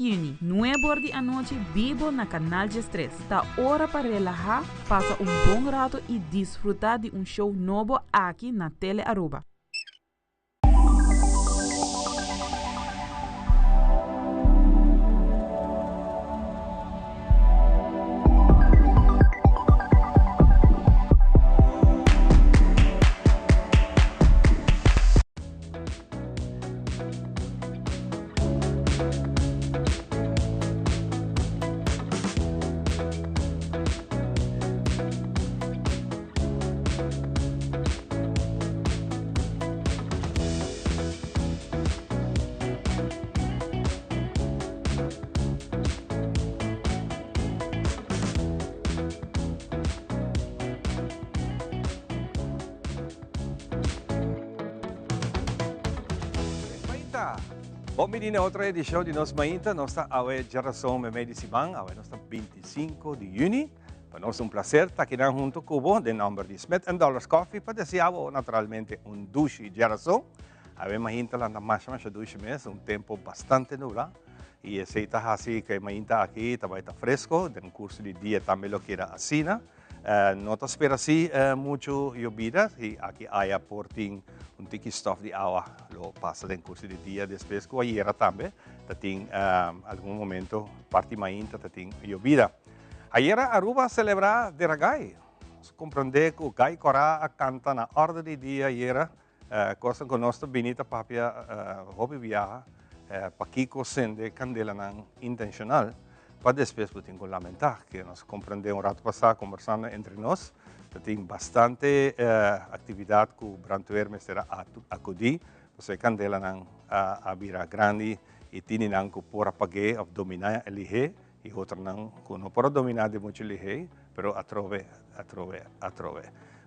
Juni, 9 da noite, vivo na Canal de Stress. Tá hora para relajar, passa bom rato e desfrutar de show novo aqui na Tele Aruba. Bom-vindo a outra edição de Nos Mainta. Nós estamos a geração Memé de Simão, nós estamos 25 de junho. Para nós é prazer estar aqui junto com o de nome de Smith & Dollars Coffee para desejar naturalmente duche geração. A Mainta lá na marcha duche mês, tempo bastante nublado. E aceita assim que Mainta aqui também está fresco, no curso de dia também lo que era assim. Não te espera assim muito llovida e aqui há porting tiki stof de agua lo passa no curso de dia depois que ayer também tem algum momento parte mainta tem llovida. Ayer Aruba celebra de Ragai. Compreender que o Gai Corá canta na ordem de dia ayer coisa que nós benita papia hobby viaja para Kiko sende candela não intencional. Para depois podemos lamentar que nós compreendemos rato passado conversando entre nós, tem bastante atividade que o Brantuer será acudir, porque candela não a vira grande e tem não que por apagar ou dominar o lihe e outra não que não pode dominar de muito lihe, pero atrove.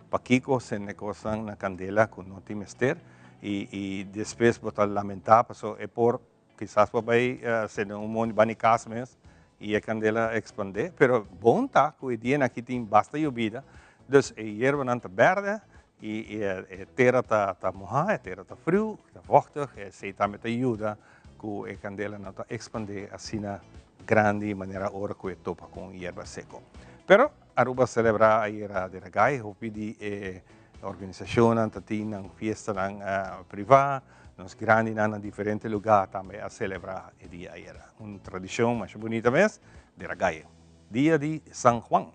Para Kiko se negocia na candela que não tem mister e depois botar lamentar, porque é por quizás para vai ser mundo banicas mesmo e a candela expandir, pero bom tá que o dia aqui tem bastante llovida, dus a erva não está verde e a terra está mojada, a terra está frio, está vochtig, e se também ajuda que a candela não está expandir assim na grande maneira hora que topa com erva seco. Pero Aruba celebra a era de Ragai, hopi di organização não tem uma festa privada. Nós grandes em diferentes lugares também a celebrar o dia ayer. Uma tradição mais bonita mesmo de Ragai, dia de São Juan.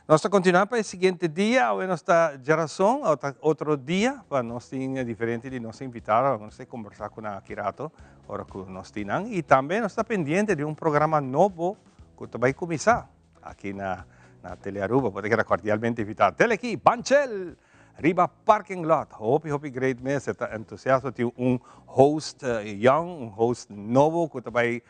Nós continuamos para o seguinte dia, a nossa geração, outro dia, para nós ter diferente de nós invitar, nós conversar com a Kirato, hora que nós temos, e também nós estamos pendente de programa novo que vai começar aqui na Tele Aruba, pode ser cordialmente invitado. Tele aqui, Banchel! Riba Parking Lot, hope great mês, está entusiasmo, tem host young, host novo, que também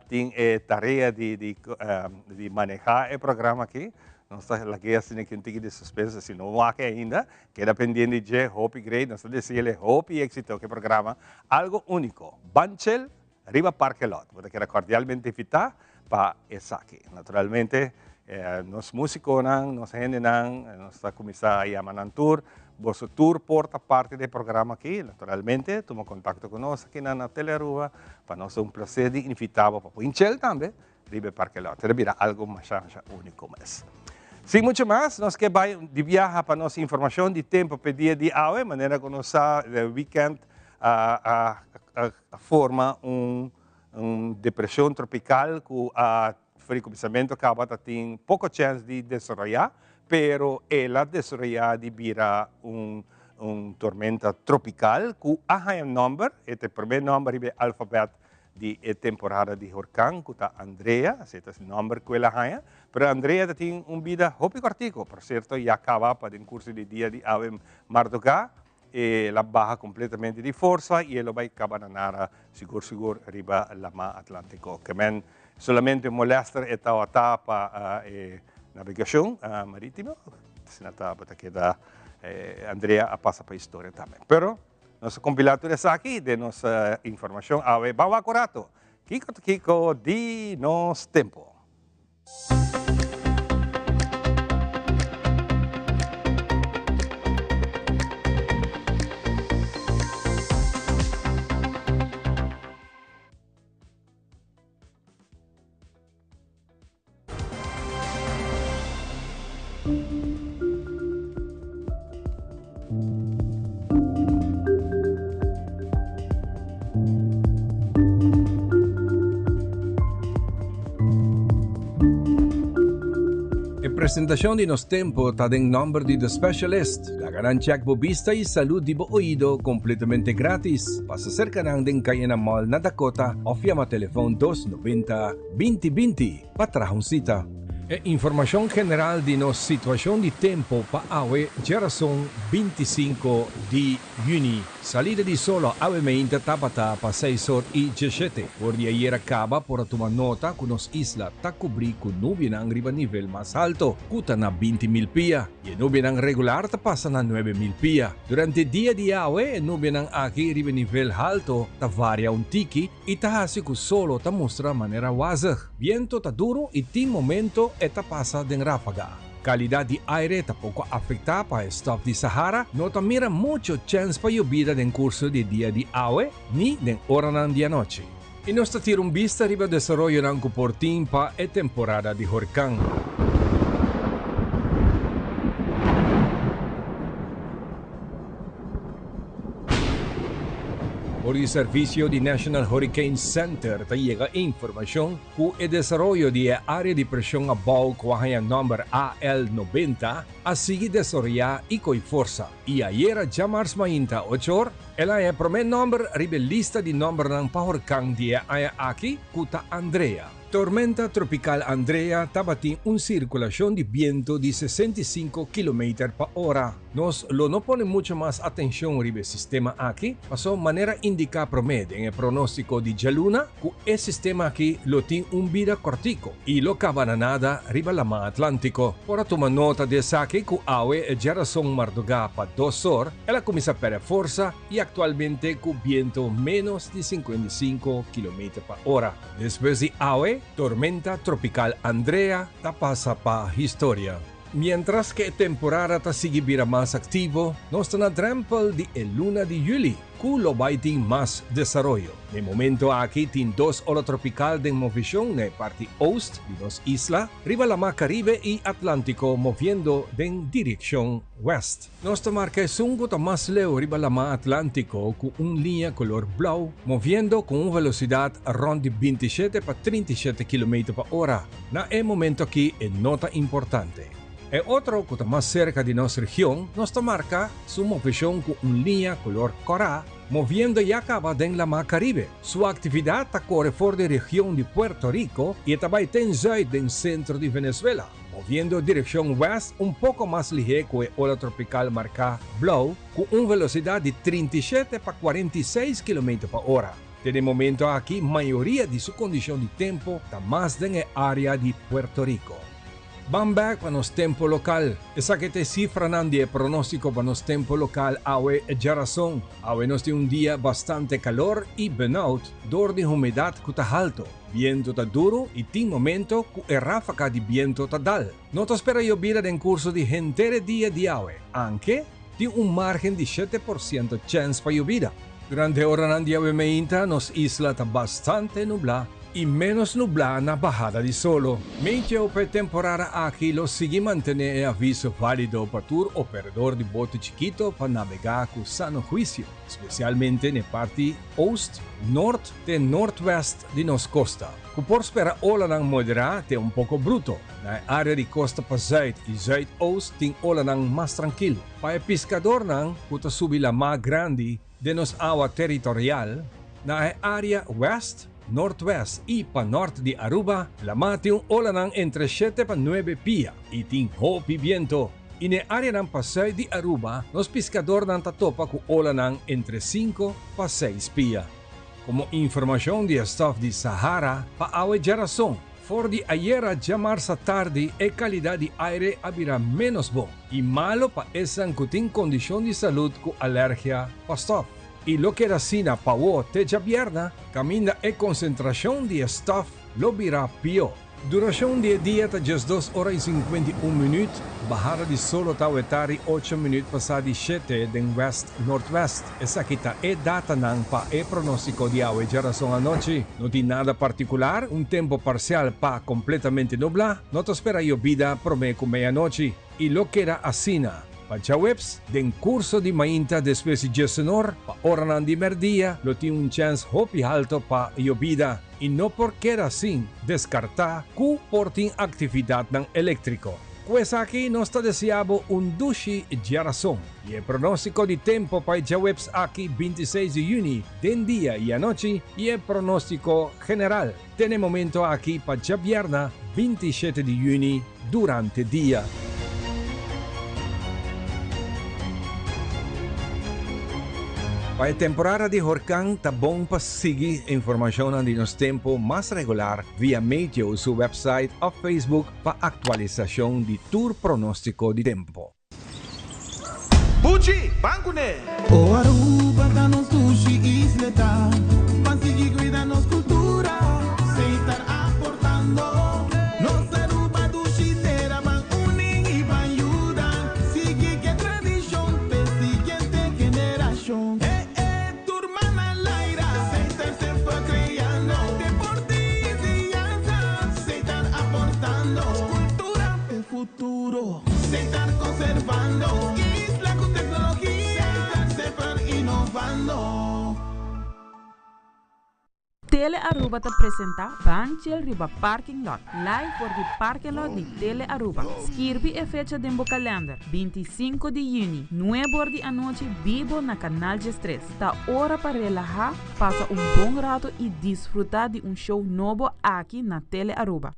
tem a tarefa de manejar o programa aqui. Nós estamos aqui assim que tem de suspensa, se não há ainda, queda pendente de hope great, nós estamos dizendo hope e éxito, que programa, algo único. Banchel, Riba Parking Lot, pode ser cordialmente invitado para essa aqui. Naturalmente, nos músicos, nos gente, nós estamos começando a chamar tour. Vosso tour porta parte do programa aqui, naturalmente. Toma contato conosco aqui na Tele Aruba. Para nós é prazer de invitar para o Inchel também, Ribe Parque Lot. Será algo mais único mesmo. Sem muito mais, nós que vai de viajar para nossa informação de tempo para dia de hoje, maneira que nós o weekend forma depressão tropical que o começamento acaba tem pouca chance de desenvolver, pero ela desenvolve de virar tormenta tropical que há número, este primeiro número é o alfabeto de temporada de huracán, que está Andrea, esse é o número que ela há, pero Andrea tem vida muito cortico, por certo, e acaba para o curso de dia de ave Mardocá, ela baixa completamente de força e ela vai acabar na seguro arriba la mar Atlântico, que solamente molesta esta etapa navegação marítima, na etapa que Andrea passa para a história também. Pero nosso compilado está aqui de nossa informação, vamos acurato. Kiko de nos tempo. representación de nos tempo está en nombre de The Specialist. La gran check vista y salud de oído completamente gratis. Pasa cerca ng den Cayena Mall na Dakota o llama teléfono 290-2020 para traer una cita. Información general de nos situación de tempo pa awe geração 25 de junho. Salida de solo awe mainta tapata pa 6:17. Por de ayer acaba por tomar nota que nos isla ta cubrir con nubes ang riba nivel más alto, kuta na 20,000 pia. Y nubes ang regular ta pasa na 9,000 pia. Durante dia de awe, nubes ang aki riba nivel alto ta varia un tiki y ta hasi ku solo ta mostra manera wazag. Viento ta duro y tin momento eta pasa den ráfaga. Calidad de aire tampoco afecta para el stop de Sahara, no mira mucho chance para lluvia en curso de día de awe ni den hora ng día noche. Y nos tira un vista arriba desarrollo ng kuportin pa e temporada de huracán. Por el servicio de National Hurricane Center te llega información que el desarrollo de área de presión above el número AL90 a sigue desarrollar y con fuerza. Y ayer llamar mainta 8 horas, el primer número lista de número ng pahurkang dia ay aquí kuta Andrea. Tormenta tropical Andrea tabati una circulación de viento de 65 km por hora. Nos no pone mucho más atención al sistema aquí, pasó manera indica promedio en el pronóstico de Jaluna que el sistema aquí lo tiene un vida cortico y lo cabananada riba la mar Atlántico. Por tomar nota de saque que awe geração marduga para 2 horas, ela comienza a perder fuerza y actualmente con viento menos de 55 km por hora. Después de awe, tormenta tropical Andrea ta pasa pa historia. Mientras que temporada ta sigue vira más activo, nos está trample de el luna de julio, que lo va a más desarrollo. De momento aquí tiene 2 ola tropical de movimiento en parte oeste de dos islas, riba la mar Caribe y Atlántico moviendo en dirección west. Nos marca un gota más leo riba la mar Atlántico con una línea color blau, moviendo con una velocidad around de 27 para 37 km por hora. Na el momento aquí es nota importante. El otro que está más cerca de nuestra región nos marca su movimiento con una línea color coral, moviendo y acaba en la mar Caribe. Su actividad corre por la región de Puerto Rico y también en el centro de Venezuela, moviendo dirección west un poco más ligero que el ola tropical marca Blow, con una velocidad de 37 para 46 km por hora. De momento aquí, mayoría de su condición de tiempo está más en el área de Puerto Rico. Vamos back para nos tempo local. Esa que te cifra de pronóstico para nos tempo local awe geração. Awe nos de un día bastante calor y burnout, dor de humedad que está alto. Viento está duro y tin momento que ráfaga de viento está dal. No te espera lluvia en curso de entere día de awe, aunque tiene un margen de 7% chance para lluvia. Durante hora ng día mainta nos isla está bastante nublada y menos nublada na bajada de solo. Meteo per temporada aquí lo sigue mantener el aviso válido para tour operador de bote chiquito para navegar con sano juicio, especialmente en la parte oeste, norte y northwest de nos costa. Por esperar ola ng moderada te un poco bruto. Na área de costa pa zuid y zuidoost ting ola ng más tranquilo. Para el pescador nang puta subir la más grande de nos agua territorial, na área west, northwest y pa norte de Aruba, la mate un ola ng entre 7 pa 9 pia y ting hopi viento. En el área ng pasay de Aruba, nos pescador ng tatopa ku ola ng entre 5 pa 6 pia. Como información de staff de Sahara, pa awe geração, for de ayer a llamar sa tarde, e calidad de aire habirá menos bom y malo pa esan kuting condición de salud ku alergia pa staff. Y lo que era sina pavo teja vierna, camina e concentración de staff lo virá pio. Duración de día ta just 2 horas y 51 minutos, bajada de solo tawetari 8 minutos pasada de 7 den west-northwest. Esa kita e data nang pa e pronóstico de awe geração anoche. No tiene nada particular, un tiempo parcial pa completamente nublado, no te espera lluvia promedio medianoche. Y lo que era asina, Pachaweps, den curso de mainta después de Jesenor, pa oranan de merdía, lo tiene un chance hopi alto pa lluvia. Y no porque era así, descartar que portin actividad ng eléctrico. Pues aqui nós está deseando dushi geração. E o pronóstico de tempo para Jawebs aqui 26 de junho, den dia e a noite, e o pronóstico general. Tem momento aqui para Viernes 27 de junho, durante dia. Para a temporada de huracán, tá bom para seguir informação de nosso tempo mais regular via meio seu website ou Facebook para atualização de tour pronóstico de tempo. Pucci, banco ne! O Aruba da nos sushi isleta, consegui cuidar nos cultura, sem estar aportando. Nos Aruba do Chitera, van uning e van ayudar. Sigue que tradição, pe siguiente generação. Turma na laira, sem estar sempre criando. Deportes e danças, sem estar aportando. Cultura e futuro, sem estar conservando. Tele Aruba te apresenta Banchel Riba Parking Lot. Live por the parking lot de Tele Aruba. Skirbi e fecha de calendar. 25 de junho, 9 de noite, vivo na Canal G3. Tá hora para relajar, passa bom rato e desfrutar de show novo aqui na Tele Aruba.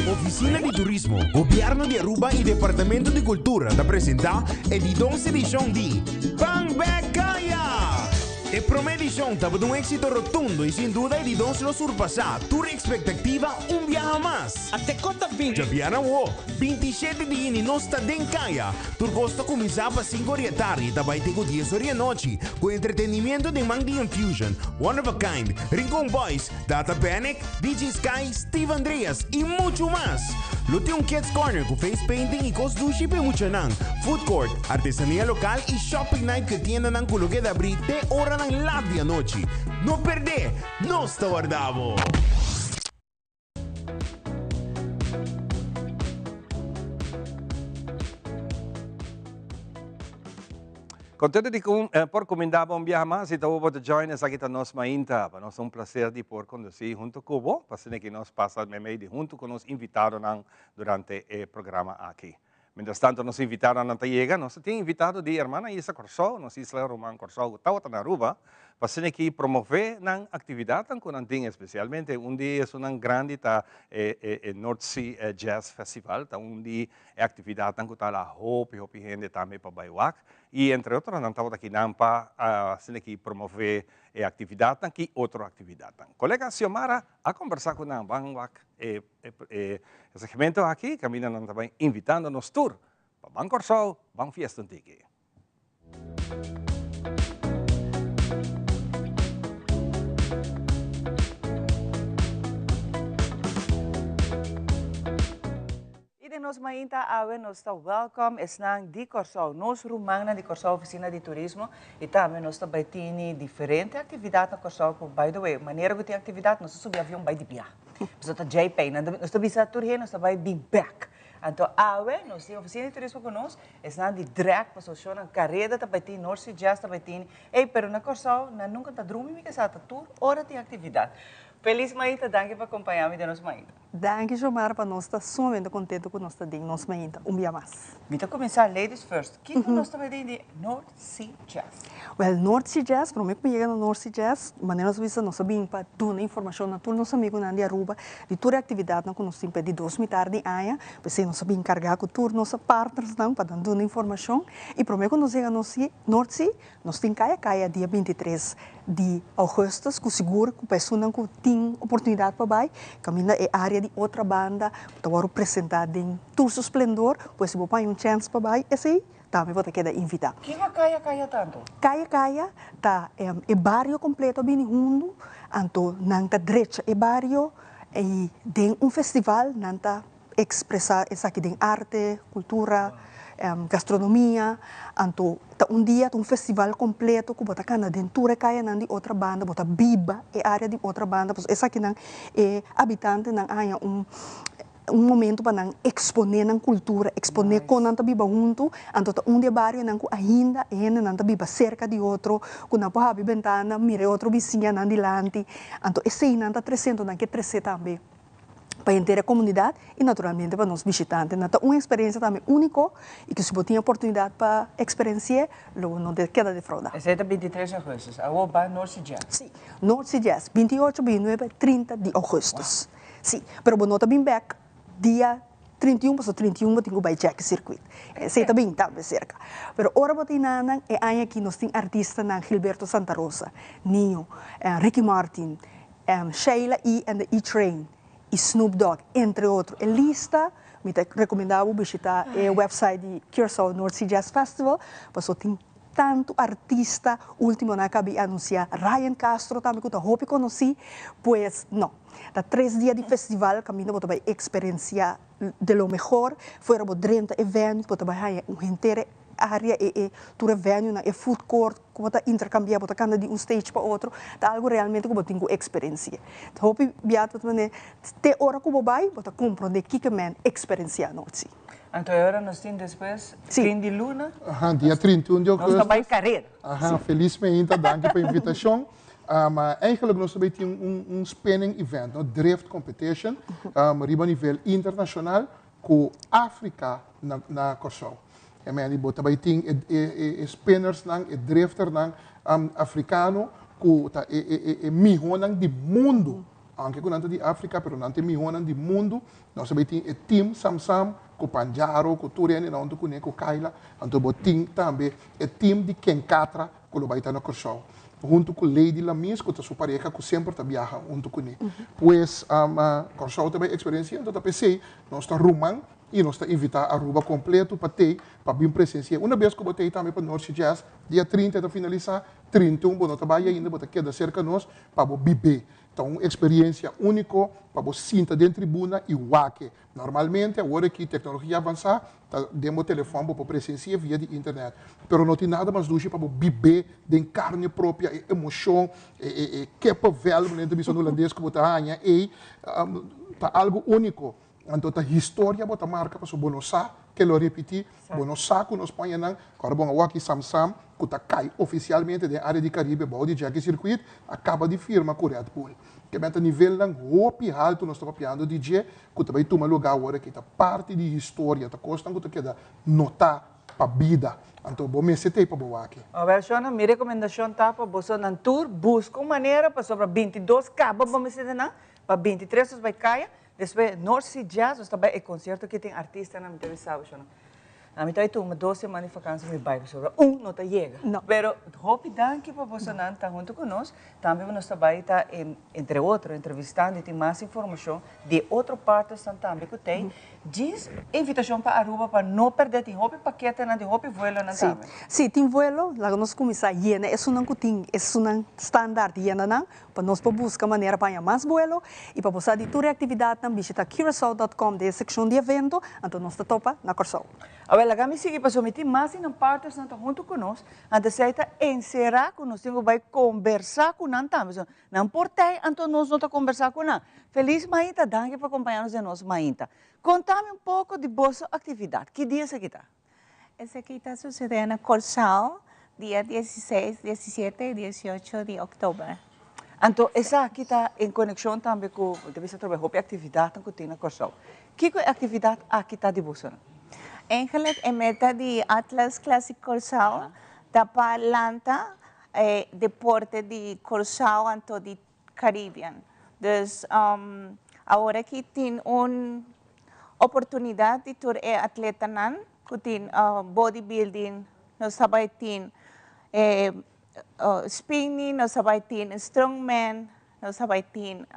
Oficina de Turismo, Gobierno de Aruba e Departamento de Cultura te apresentar a edição de Pangbekaya! E prometição estava de êxito rotundo e sem dúvida a edição lo surpassar. Tua expectativa viaje mais. Até conta 20. Já vieram o 27 de junho nós está em Kaya. Tu gosta começar para 5 da tarde e também tem 10 da noite. Com entretenimento de Mangdi Infusion, One of a Kind, Rincon Boys, Data Panic, DJ Sky, Steve Andreas e muito mais. Lute Kids Corner com face painting e cosdushi e mucho nang. Food court, artesanía local e shopping night que tienda ng coloque de abrir de hora ng labi a noche. No perde, no está guardado. Contento de por comendar viaje más y todo por join us aqui nos mainta. Para nós prazer de por conduzir junto com você, para que nós passa meio de junto com nos invitados durante o programa aqui. Mientras tanto, nos invitaram a Tayega, nós temos invitado de irmã Isa Corsol, nossa Isla Román Corsol, Tawata na Aruba, para que promover a atividade com Anting, especialmente dia é grande North Sea Jazz Festival, dia é atividade que está lá hope gente também para Baiwak, e entre outros, nós estamos aqui para promover a atividade e outra atividade. Colega Xiomara, a conversar com a Baiwak, o segmento aqui, caminhando também invitando-nos tour para Ban Corsol, Ban Fiesta Antique. Nos mainta awe nos está welcome es nang di Corsol nos rumang na di Corsol oficina de turismo e também nos está baitini diferente atividade na Corsol by the way maneira que tem atividade nos subir avião by de bia nos está JP nos está bisa turhe nos está by be back então awe nos tem oficina de turismo conosco es nang di drag posição na carreira tá baitini North Sea Jazz tá baitini pero na Corsol na nunca tá drumi que sa tá tour hora de atividade. Feliz Maíta, danke por acompanhar-me de nos Maíta. Danke, Jomar, para nós estar sumamente contente com nós de nos Maíta, dia mais. Vamos começar, ladies first. O que nós estamos de North Sea Jazz? Well, North Sea Jazz, para mim que chega no North Sea Jazz, maneira nós visa nós sabemos para dar informação na todos nossos amigos na Aruba, de toda a atividade que nós temos de 2 da tarde aia, para nós sabemos encarregar com todos nossos partners para dar informação. E para mim quando nós chega no North Sea, nós temos Kaya dia 23 de agosto, com seguro, com pessoas que têm oportunidade para vai, caminha é área de outra banda, que está apresentada em todo o esplendor, pois se você tem chance para vai, esse também você quer invitar. Que é Kaya tanto? Kaya tá é barrio completo bem junto, então nanta direita é barrio e tem festival nanta expressar essa aqui de arte, cultura, gastronomia, anto dia um festival completo que bota cana dentro kaya nan di outra banda, bota biba e área de outra banda, pois essa aqui não é habitante não há momento para não exponer na cultura, exponer com não biba junto, anto dia barrio não ainda não biba cerca de outro, com não pode ventana, mire outro vizinho não dilante, anto esse não 300 não que 300 também. Para a inteira comunidade e, naturalmente, para nós visitantes. Então, uma experiência também única e que se você tem oportunidade para experienciar, logo não queda de fraudar. Esse é 23 de agosto, a Oba North Jazz. Sim, North Jazz, 28, 29, 30 de agosto. Sim, mas você também back dia 31, passou 31, você tem que ir check circuit. Esse também está bem cerca. Mas agora você tem aqui, nós temos artistas, Gilberto Santa Rosa, Nino, Ricky Martin, Sheila E. and the E-Train, e Snoop Dogg, entre outros. A lista, me recomendava visitar o website de Curaçao North Sea Jazz Festival, porque tem tanto artista, último na acabei anunciar, Ryan Castro também, que eu hope conheci, pois não. Da 3 dias de festival, caminho para experienciar de lo melhor, fora 30 eventos, para inteira área e tu venue na food court, como está intercambiar, para cada de stage para outro, tá algo realmente como tenho experiência. Então, hope biato também, te hora como vai, para compreender que man experiência não se. Então, agora nós temos depois, fim de luna. Dia 31 de agosto. Nós estamos carreira. Felizmente, danke pela invitação. Maar eigenlijk nós também temos spinning event, drift competition, a nível internacional, com África na Curaçao. E men bota bij ting spinners nang drifter nang africano ku ta mihonang di mundo anche con di Africa pero nante mihonang di mundo nós bij ting team samsam ku Panjaro ku Turiani na onto ku ne ku Kaila anto boting tambe team di Kenkatra ku lo baita na Curaçao junto com Lady Lamis que sua pareja que sempre tá viaja junto com ele pois Curaçao também experiência então tá pensei nós tá rumang e nós estamos invitar a Aruba completo para ter, para vir presenciar. Uma vez que eu botei também para North Jazz, dia 30 para finalizar, 31 para nós trabalhar ainda, para quedar cerca de nós, para beber. Então, uma experiência única, para você sentar dentro da tribuna e wake. Normalmente, agora que a tecnologia avançar, demos o telefone para presenciar via de internet. Mas não tem nada mais do que para beber de carne própria, emoção, que para velho, né, da visão holandesa que você ganha, e algo único. Então, a história bota marca para o Bonossá, que lo repeti, Bonossá que nós põe na Carbon Awaki Samsam, que está cai oficialmente da área de Caribe, body jack circuit, acaba de firma com Red Bull. Que é nível lang hopi alto nós estamos piando DJ, que também toma lugar agora que está parte de história, está costando que queda notar para vida. Então, vou me setei para o aqui. Agora, Shona, minha recomendação tá para você na tour, busca uma maneira para sobre 22 cabo, vamos dizer, para 23 vai cair. Depois, North Sea Jazz, nós também é concerto que tem artista na minha televisão. Na minha televisão, uma 2 semanas de vacança, me vai sobre não está chega. Pero, hope danke para você não estar junto conosco. Também nós também está, entre outros, entrevistando e tem mais informação de outras partes também que tem. Diz invitação para Aruba para não perder, tem hope paquete, tem hope vuelo na também. Sim, tem vuelo, lá nós começamos a llenar, é um standard llenar, para nós buscar maneira para mais vuelo e para você de toda atividade, visita Curaçao.com, de secção de evento, então nós topa na Curaçao. Agora, lá me sigue para someter mais em partes não está junto conosco, antes de encerrar conosco, vai conversar com nós também. Não importa, então nós não conversar com nós. Feliz Mainta, danke por acompanhar-nos de nós, Mainta. Contame um pouco de vossa atividade. Que dia você está? Esse aqui está sucedendo na Curaçao, dia 16, 17 e 18 de outubro. Então, essa aqui está em conexão também com a atividade que tem na Curaçao. Que atividade aqui está de você? Eigenlijk é meta de Atlas Classic Curaçao, da Palanta, deporte de Curaçao e de Caribbean. Então, agora aqui tem uma oportunidade de ter atleta que tem bodybuilding, nós também tem spinning, nós também tem strongman, nós também tem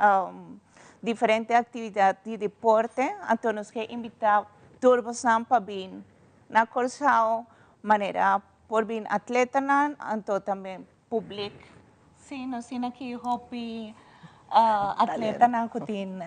diferentes atividades de deporte. Então, nós queremos invitar todos para vir na Curaçao, maneira por vir atleta, então também público. Sim, nós temos aqui hobby atleta que tem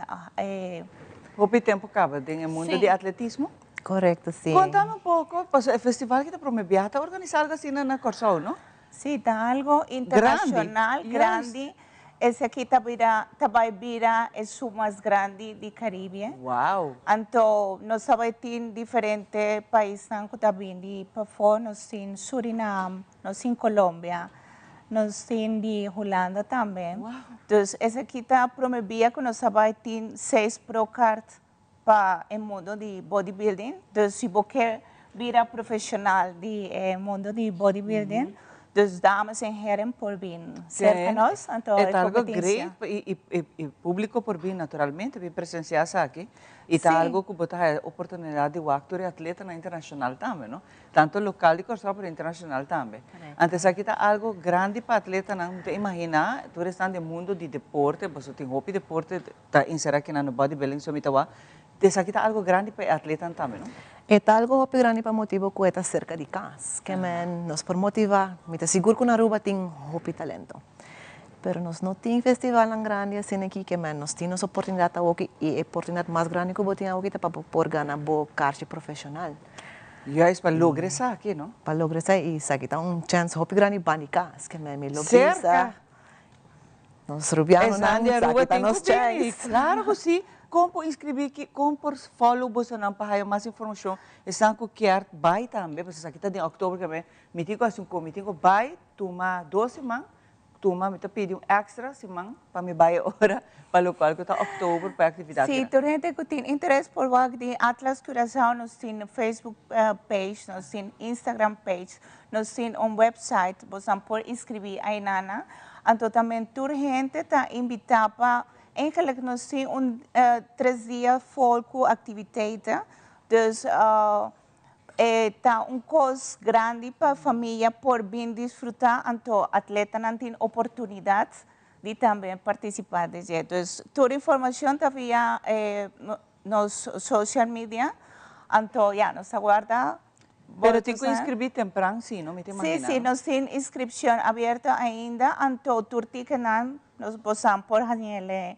Hopi tempo acaba en el mundo de atletismo. Correcto, sí. Cuéntame un poco, pues el festival que te prometí, ¿te organizar algo así en el Corsao, no? Sí, está algo internacional, grande. Ese aquí Tabaibira es el más grande de Caribe. Wow. Entonces, nos sabemos diferentes países que también de Pafo, nos en Surinam, nos en Colombia, nos en de Holanda también. Wow. Entonces, ese aquí está promovía que nos sabemos 6 pro card para el mundo de bodybuilding. Entonces, si vos quieres vida profesional de mundo de bodybuilding, dus dames en heren por bien cercanos a toda es algo great y público por bien naturalmente bien presenciar aquí y está algo que bota oportunidad de actuar atleta na internacional también, ¿no? Tanto local y Corsao pero internacional también. Antes aquí está algo grande para atleta, no te imaginas, tú eres tan de mundo de deporte, pues tú tienes deporte, está inserado aquí en el bodybuilding, so mitawa. Entonces aquí está algo grande para atleta también, ¿no? É algo grande para motivo que está cerca de casa, que nos por motivar, me te seguro que na Aruba tem hopi talento. Pero nós não tem festival tão grande assim aqui que nós temos oportunidade aqui e a oportunidade mais grande que eu tenho aqui para por ganhar boa carreira profissional. E é para lograr isso aqui, não? Para lograr isso e isso aqui está chance hopi grande para de casa, que me lograr cerca. Nós rubianos não, aqui está nos chance. Claro que sim. Como inscrever que como por follow você não para mais informação estão com que vai também porque aqui está em outubro que me digo assim como me digo vai tomar 12 semanas toma me pedi extra semana para me vai hora para o qual que está outubro para atividade. Sim, toda gente que tem interesse por o de Atlas Curaçao nós tem Facebook page, nós tem Instagram page, nós tem website, você pode inscrever aí nana. Então também toda gente está invitada para eigenlijk nós temos 3 dias foco atividade, dus está custo grande para a família por bem desfrutar, então atleta não tem oportunidade de também participar de jeito. Dus toda informação está via nos social media, então já nos aguarda. Pero tem que inscrever temprano, sim, não me imagina. Sim, nós temos inscrição aberta ainda, então turti que não nos possamos por Daniele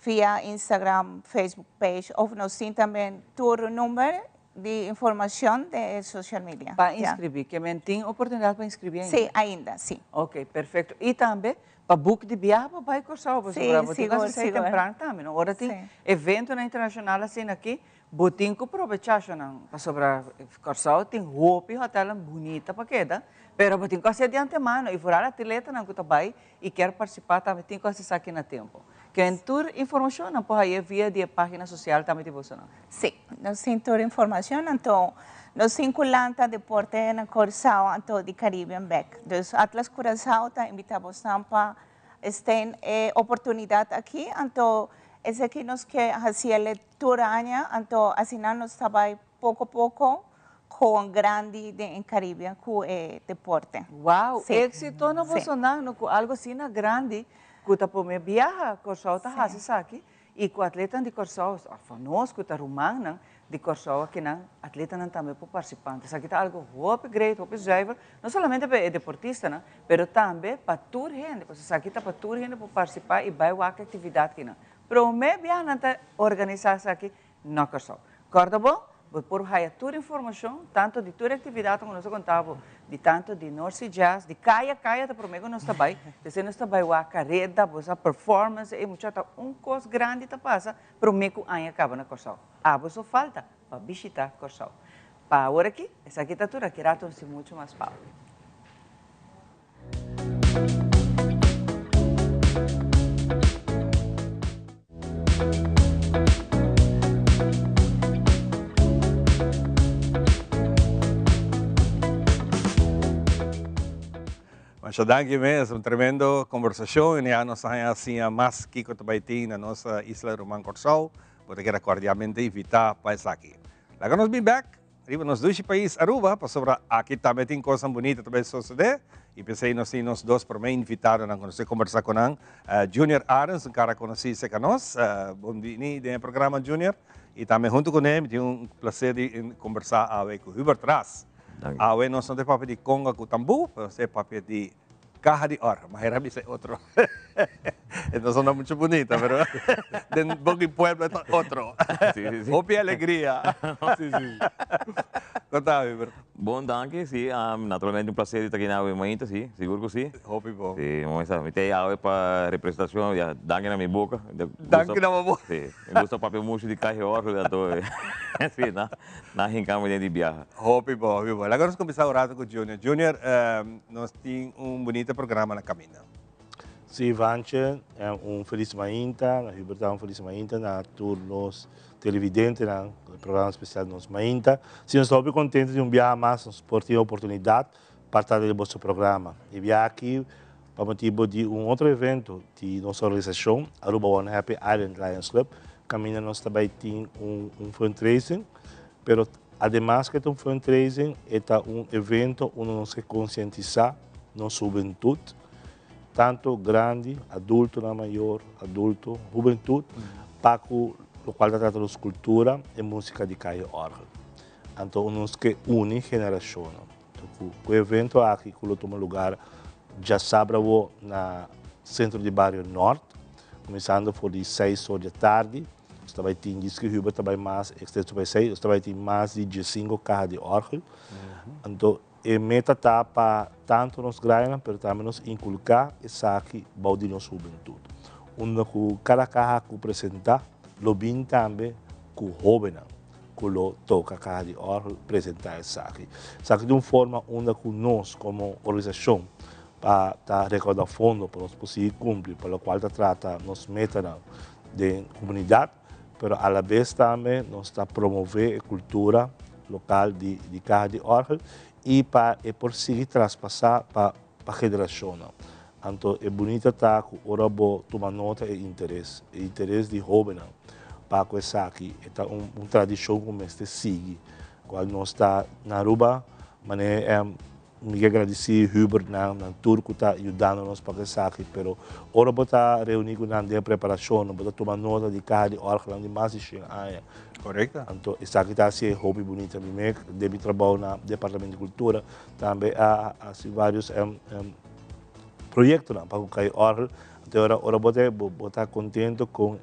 via Instagram, Facebook page, ou nós temos também o número de informação de social media. Para inscrever, que tem oportunidade para inscrever ainda? Sim, ainda, sim. Ok, perfeito. E também para book de viagem para o Corsao, você pode sair temprano também. Agora tem evento na internacional assim aqui, botin que aproveitar para sobre Corsao, tem roupa e hotel bonita para queda, pero botin que ser de antemano e furar atleta não que vai e quer participar também tem que acessar aqui na tempo. Que em toda informação não pode ir via de página social também de você não? Sim, nós temos toda informação, então nós temos culanta deporte na Corsao, então de Caribbean Back. Então Atlas Curaçao está invitamos para ter oportunidade aqui, então esse aqui nós que fazer toda año, então assim nós trabalhamos pouco a pouco com grande em Caribe, com deporte. Uau, êxito na Bolsonaro, com algo assim na grande, que tá por me viaja, Corsao tá fazendo aqui, e com atleta de Corsao, famoso, que tá rumano, de Corsao aqui não, atleta não também por participantes. Aqui tá algo hope great, hope driver, não somente para deportista, não, pero também para toda gente, porque aqui tá para toda gente por participar e vai a atividade aqui não. Pero me viaja não organizar aqui na Corsao. Corda bom? Por aí toda informação, tanto de toda atividade como nós contava, de tanto de North Jazz, de caia tá por meio nós trabalha, de nós trabalha a carreira, a performance, e muito coisa grande tá passa, por meio aí acaba na Corsao. Você falta para visitar Corsao. Para agora aqui, essa aqui tá tudo aqui, rato-se muito mais para. Mas danke mesmo, uma tremenda conversação e nós assim mais que também na nossa Isla Román Corsao, porque quero cordialmente invitar para estar aqui. Lá nós be back, arriba nos dois países Aruba, para sobre aqui também tem coisas bonitas também suceder, e pensei nós temos dois para mim invitados a conversar com Junior Arens, um cara conhecido que nós, bom dia no programa Junior, e também junto com ele tive prazer de conversar com Hubert Ras. Nós não temos papel de conga com tambu, mas é papel de caja de oro. Mahirap dice otro. No suena mucho bonita, pero de Boggy Pueblo es otro. Sí, sí, sí. Hope y alegría. Sí, sí. Contame, Hubert. Bom, danke, sim. Naturalmente um prazer estar aqui na Mainta, sim. Seguro que sim. Hope bom. Sim, vamos lá. Me tem a para a representação, já danke na minha boca. Danke na minha boca. Sim. Eu gosto papel murcho de carro, então, sim, na rincamos de viagem. Hope bom, hope bom. Agora vamos começar o rato com o Junior. Junior, nós temos bonito programa na caminha. Sim, Vanche, é feliz Mainta, na Hubert é feliz Mainta, na turnos televidente, no programa especial Nos Mainta. Sim, estou muito contente de viajar mais, por ter a oportunidade de participar do vosso programa. E viajar aqui para motivo de outro evento de nossa organização, Aruba One Happy Island Lions Club. Caminha nós também tem fundraising, mas además que é fundraising, é evento onde nós queremos conscientizar nossa juventude, tanto grande, adulto, na maior, adulto, juventude, para o qual trata de cultura e música de carro órgão. Então, nós que une geração. O evento aqui que toma lugar já sábado na centro de Bairro Norte, começando por 6 horas da tarde. Você vai ter que Hubert também mais extenso vai ser, você vai ter mais de 15 carros de órgão. Então, a meta está para tanto nos ganhar, mas também nos inculcar essa aqui de nossa juventude. Onde cada carro que apresentar, lo bem também com o jovem, que lo toca carro de órgão apresentar essa aqui. Essa aqui de uma forma onde nós, como organização, para recaudar fundos para nós conseguir cumprir, pelo qual trata nos metas de comunidade, mas à la vez também nós está promover a cultura local de carro de órgão e para por seguir transpassar para a geração. Então é bonito estar com o robô tomar nota e interesse de jovem para com essa aqui. É uma tradição como este sigue, qual nós está na Aruba, mas me agradecer Hubert na turco está ajudando nós para essa aqui, mas o robô está reunido na preparação, para tomar nota de carro de órgão de mais de 100 anos. Correto. Então, essa aqui está assim, hobby bonita, deve trabalhar no Departamento de Cultura, também há vários projetos para o Caio Orgel. Então, agora vou estar contente com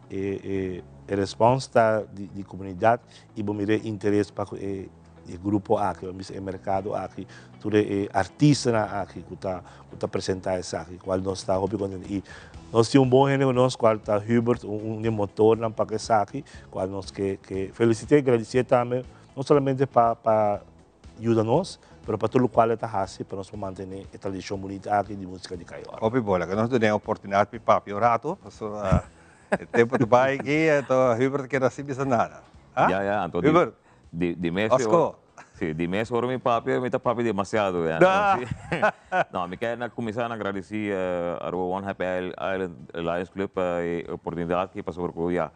a resposta da comunidade e vou ter interesse para o grupo aqui, o mercado aqui, todo artista aqui que está apresentando isso aqui, qual nós está hobby contente. Nós temos bom gênero, nós, qual está Hubert, motor para essa aqui, qual nós que felicitar e agradecer também, não somente para ajudar nós, mas para tudo o qual está fazendo, para nós manter a tradição bonita aqui de música de Caio. Hope bola, que nós temos a oportunidade de papi o rato, o tempo de baixo aqui, então Hubert quer assim bisa nada. Já, então Hubert, de mês Osco. Sim, de mês agora me papi demasiado. Não, me quero começar a agradecer a One Happy Island Lions Club a oportunidade que passou por já.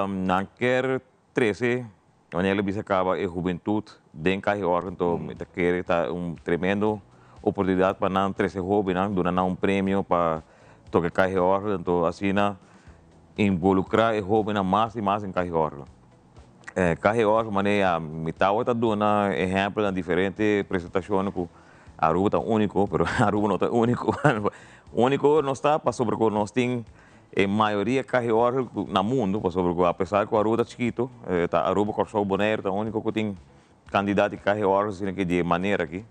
Não quero 13, quando ele bisa acaba a juventude dentro de órgão, então me quero tremendo oportunidade para não 13 jovens, donar prêmio para tocar carro órgão, então assim involucrar a jovem mais e mais em carro órgão. Carro órgão, maneira metade está dando exemplo de diferentes apresentações que Aruba está único, mas Aruba não está único. Único não está, para sobre que nós temos a maioria carro órgão no mundo, para sobre que apesar que o Aruba está chiquito, Aruba Corsol Bonaire está único que tem candidato a carro órgão de maneira aqui,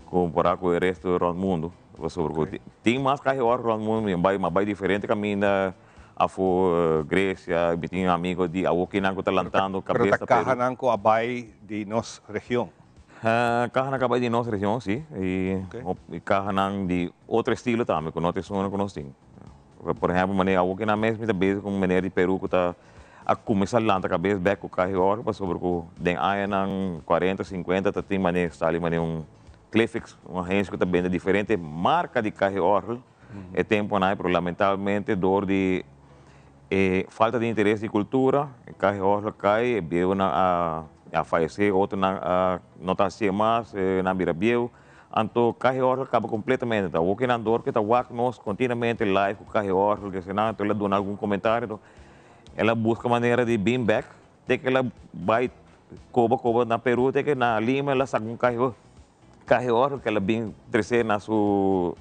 comparado com o resto do mundo. Sobre tem mais carro órgão no mundo, mas vai diferente caminho a Grécia, tinha amigos de Awokinango talantando cabeça. Pero Cajanango abai de nossa região. Cajanango abai de nossa região, sim. E Cajanango de outro estilo também, que não tem som que nós temos. Por exemplo, maneira Awokinango mesmo está bem com maneira de Peru que está a começar a lançar cabeça back com o carro órgão, sobre que tem anos 40, 50, tem maneira está ali maneira Clefix, uma agência que está bem diferente, marca de carro órgão. É tempo não, mas lamentavelmente dor de falta de interesse de cultura, carro órgão cai, veio a falecer, outro não está assim mais, na Birabiel. Então, carro órgão acaba completamente. Então, o que não dor, que está nós continuamente live com carro órgão, que senão ela dá algum comentário, então, ela busca maneira de beam back, tem que ela vai coba na Peru, tem que na Lima ela saca carro carro orgel que ela bem crescer na sua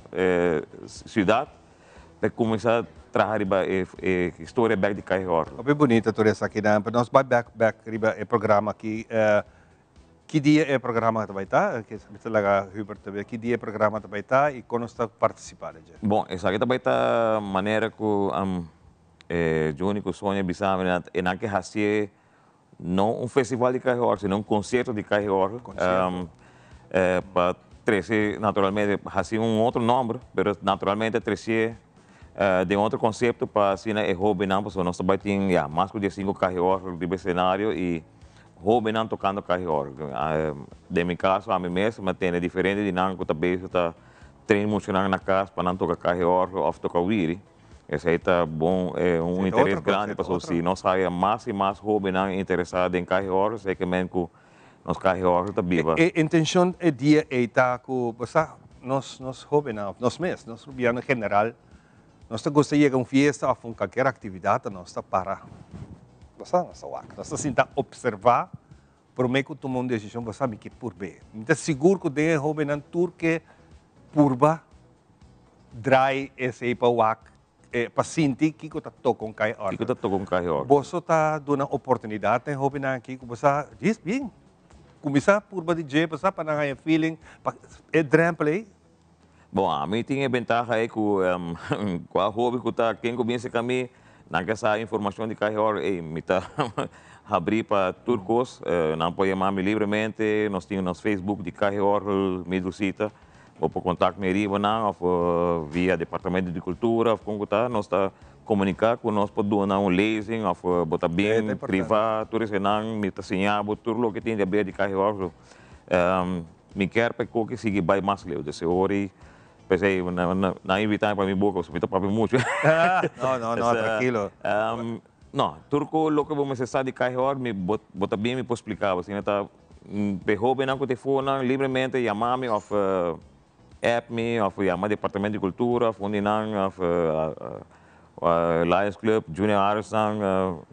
cidade, para começar a trabalhar a história back de carro orgel. Bem bonita toda essa aqui, né? Nós vai back riba o programa aqui. Que dia é o programa que vai estar? Que você laga Hubert também. Que dia é o programa que vai estar e quando está participando? Bom, essa aqui vai estar maneira que Johnny que sonha bisama é na que hace não festival de carro orgel, não concerto de carro orgel. Para 13 naturalmente hace outro nome, mas naturalmente 13 de outro conceito para assim é hobby não, porque nós também tem mais de 5 carro orgel de cenário e hobby não tocando carro orgel. De meu caso, a mim mesmo, mas tem diferente de não que também está treino emocional na casa para não tocar carro orgel ou tocar wiri. Esse aí está bom, é interesse grande para os se nós saia mais e mais hobby não interessado em carro orgel, sei que mesmo nós carro orgel está viva. A intenção é dia é estar com basta nós hobby não, nós mesmos, nós rubiano general, nós gostaria de uma festa ou qualquer atividade, nós está para nós está observar, por meio que tomar uma decisão, você sabe que por bem. Então seguro que tem hobby não turque purba dry esse para o para sentir que está tocando carro orgel. Que está tocando carro orgel. Você está dando oportunidade tem hobby não aqui, você diz bem. Começar por DJ, passar para não feeling, é trample. Bom, a mim tem a vantagem aí com a hobby que tá quem começa com mim, não quer essa informação de carro, me tá abrir para turcos, não pode chamar-me livremente, nós temos nosso Facebook de carro, Medusita, ou por contato me riba não, ou via Departamento de Cultura, como tá, nós está comunicar com nós para doar um leasing, ou botar bem privado, tudo isso não, me tá ensinando tudo o que tem de abrir de carro, me quer para que siga bem mais leu desse hora e pensei na invitar para minha boca, você me tá para muito. Não, tranquilo. Não, turco o que vamos acessar de carro, me bota bem me pode explicar, assim, tá pegou bem com o telefone livremente, chamar-me ou app me ou chamar Departamento de Cultura, onde não Lions Club, Junior Arson,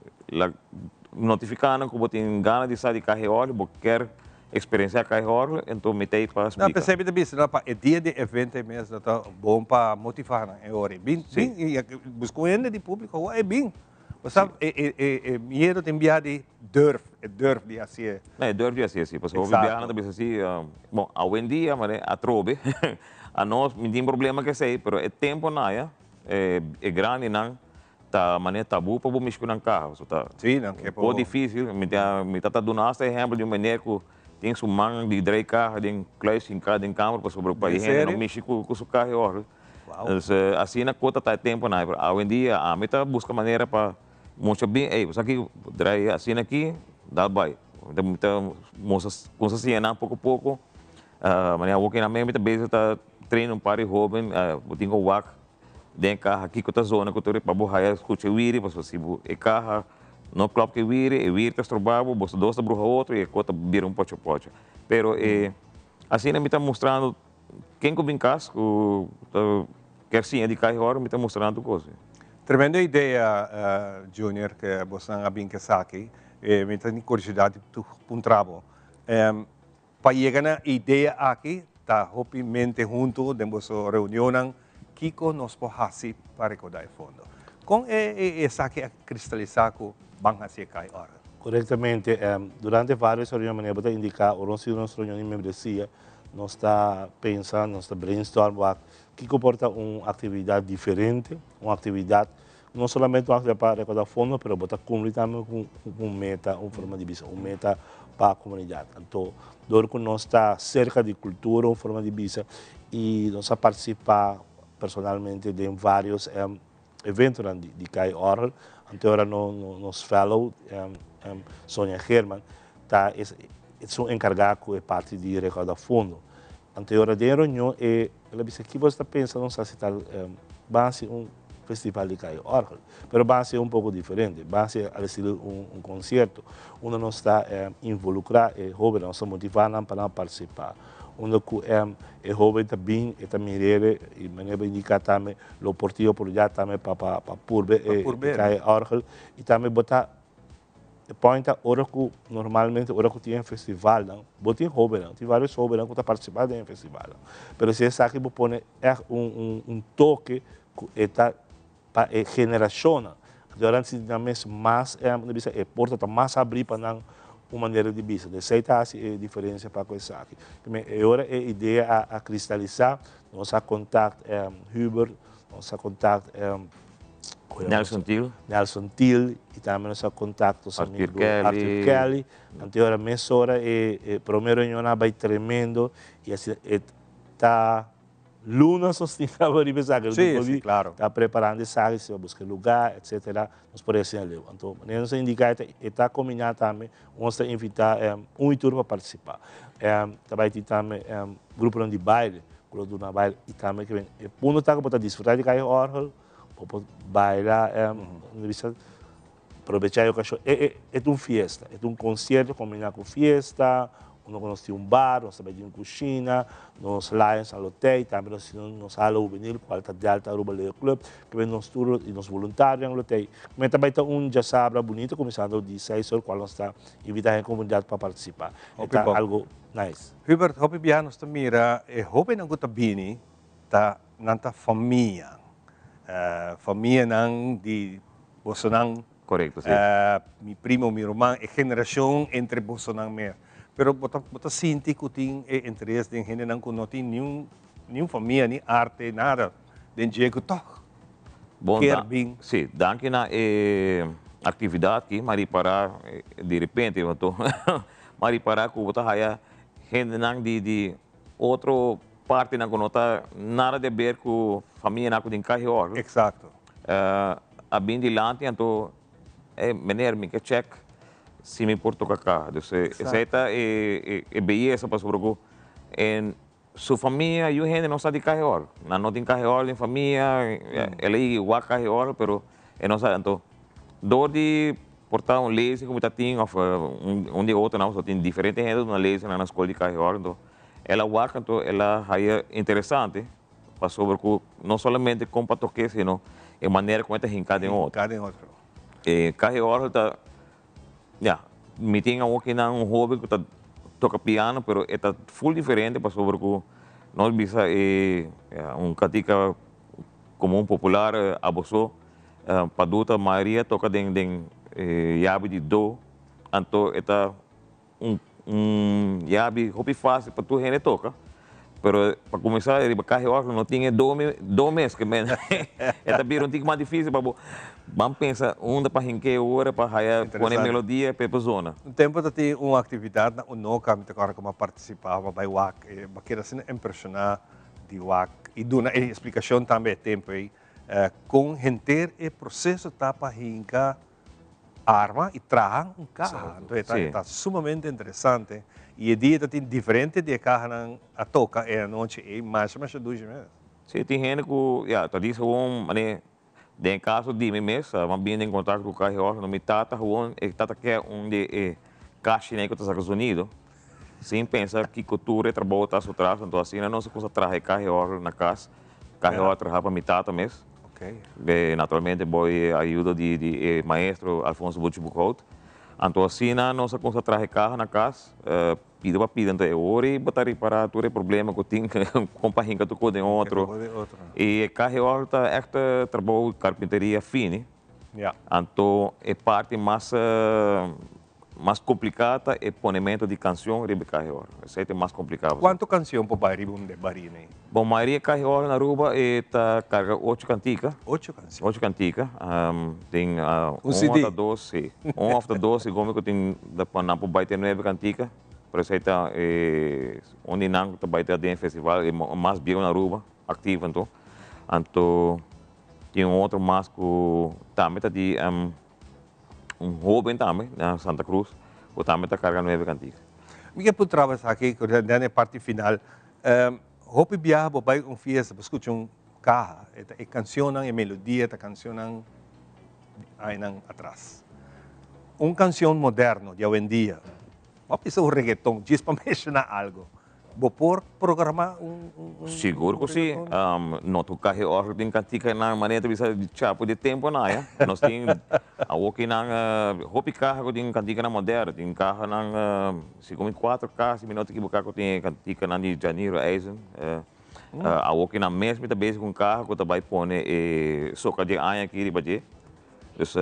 notificando que você tem ganas de sair de carro, você quer experienciar carro, então me tem para explicar. Não, percebe também, é dia de evento mesmo, tá bom para motivar, é hora. Bem, buscou ainda de público, é bem. Você sabe, medo de enviar de durf de assim. Não, durf de assim, porque o viajar também assim, bom, hoje em dia, mas a trobe, a nós não tem problema que sei, mas é tempo não é grande não, tá maneira tabu para mexer no carro, tá. Sim, não que é difícil, me tá dando exemplo de uma maneira que tem um man de drive carro, tem clutch em cada câmera para sobre o país, não mexe com o carro. Assim na conta tá tempo não, hoje em dia a meta busca maneira para mostrar bem, você aqui drive assim aqui, dá bem, então mostra assim pouco a pouco, maneira walking na mesma vez tá treino para Robin, tem que walk den carro aqui que tá zona que eu tô para borrar escute wiri, você se é carro não club que wiri tá estrobado, você dois bruxa outro e cota vira pocho. Pero assim me tá mostrando quem que vem casa, quer sim de carro, me tá mostrando coisa. Tremenda ideia, Junior, que você não bem que saque, me tem curiosidade para um trabalho. Para chegar na ideia aqui, tá obviamente junto de nossa reunião, Kiko nos pode para recordar o fundo. Com essa que cristalizar com banca se cai ora. Corretamente, durante várias reuniões, eu vou indicar, o nosso reunião de membresia, nós está pensando, nós está brainstormando, que comporta uma atividade diferente, uma atividade, não somente uma atividade para recordar fundo, mas botar cumprir também com meta, uma forma de visão, uma meta para a comunidade. Então, dor que nós está cerca de cultura, uma forma de visão, e nós a participar personalmente de vários eventos de Kai Orgel. Agora nos fellow Sonia Herman tá é encarregado de parte de recordar fundo. Agora de reunião ela disse que você está pensando não se tal vai ser festival de Kai Orgel, mas vai ser pouco diferente, vai ser ao estilo concerto, onde nós está involucrado e jovens nós motivando para participar. Onde é jovem também e também e maneira indicar também o oportunidade também para purbe e Kai Orgel e também botar pointa ora que normalmente ora que tem festival não botem hobby não tem vários hobby não que tá participando em festival pero se essa aqui pone toque que está para geração durante se também mais porta mais abrir para não uma maneira de bisa de aceita a diferença para coisa aqui agora a ideia a cristalizar nossa contato Hubert nossa contato Nelson Till e também nosso contato com Arthur Kelly. Anterior mês hora e primeiro reunião vai tremendo e assim está luna sustentava de pensar que sim, claro. Está preparando sabe se vai buscar lugar etc. Nós podemos assim ali. Então nós indicar está combinado também vamos invitar tour para participar. Também tem também grupo de baile, grupo de baile e também que vem puno tá para desfrutar de cair orgel bailar, aproveitar o cachorro. É uma fiesta, é um concerto combinado com fiesta, nós temos bar, nós também temos cozinha, nós Lions ao hotel, também nós temos a juvenil, qualidade de alta Aruba League Club, que vem nos tour e nos voluntários no hotel. Mas também tem já sabra bonito, começando de 6 horas, qual nós está invitando a comunidade para participar. É algo nice. Hubert, hopi biar nós mira, hopi nang gutabini, ta nanta família. Família não de Bolsonaro. Correto, sim. Mi primo, mi irmão, é geração entre Bolsonaro mesmo. Pero bota sinti que tem interesse em gente não não tem nenhum família, nem arte, nada. Den jeito toch. Bom, sim, danke na atividade que mari para de repente eu tô mari para que bota haya gente não de outro parte na conota nada de ver com família na com carro or. Exato. A bem de lante então meneer me que check se me porto cá. Dus essa é beleza para sobre o em sua família e o gente não sabe de carro or. Não tem carro or em família, ela é igual carro or, pero não sabe então dor de portar leis como tá tem de outro não só tem diferente gente na leis na escola de carro or então ela waka então ela é interessante para sobre que não somente com para toque sino a maneira como está hincada em outro. Carro or tá me tem aqui hobby que tá toca piano, pero está full diferente para sobre que nós bisa catica como popular aboso para duta maioria toca den yabi de do então está yabi hobby fácil para tu gente toca pero para começar ele carro não tinha 2 meses que men está bem um pouco mais difícil para vamos pensar onde para hinque hora para pôr melodia para zona um tempo tem uma atividade na unoca me tocar como participar vai WAC baqueira assim impressionar de WAC e dona explicação também tempo aí com gente o processo tá para hincar arma e traem carro. Então está sumamente interessante. E o dia está diferente de carro a toca é a noite é mais dois meses. Sim, tem gente que tá diz mané de caso de mim mesmo, mas bem em contato com o carro no mitata que é onde caixa nem que está nos Unidos. Sem pensar que cultura trabalho está atrás, então assim não se consegue trazer carro na casa, carro trabalha para mitata mesmo. Naturalmente, vou ajuda de maestro Alfonso Butchibucout. Então, assim, nós conseguimos trazer carro na casa, pide para pedir, então, hora e botar para todo problema que tem com a gente que tem outro. E carro é trabalho de carpinteria fina. Então, é parte mais complicada é o ponimento de canção de carro. Isso é mais complicado. Quanto canção para bairro de Barine? Bom, a maioria carro na Aruba está carga 8 canticas. 8 canções? 8 canticas. Tem CD? Um of the 12, como que tem na para ter 9 canticas. Por isso está onde não vai ter dentro festival é mais bem na Aruba, ativo então. Então tem outro mais que também está de jovem também na Santa Cruz, que também está carregando 9 canticas. Miguel por trabalhar aqui na parte final. Hopi biar babai fiesta, escuta carro, canção e melodia, canção aí atrás. Canção moderno de hoje em dia. Vamos pensar reggaeton, diz para mencionar algo. por programa Seguro que sim. Não tu carre hoje tem cantica na maneira de você chapo de tempo na ya. Nós tem a walking na hopi carro tem cantica na moderna, tem carro na se como 4 se minutos que bocaco tem cantica na de Janeiro Eisen. A walking na mesmo tá basic com carro que tá vai pôr soca de anha aqui de bater. Dus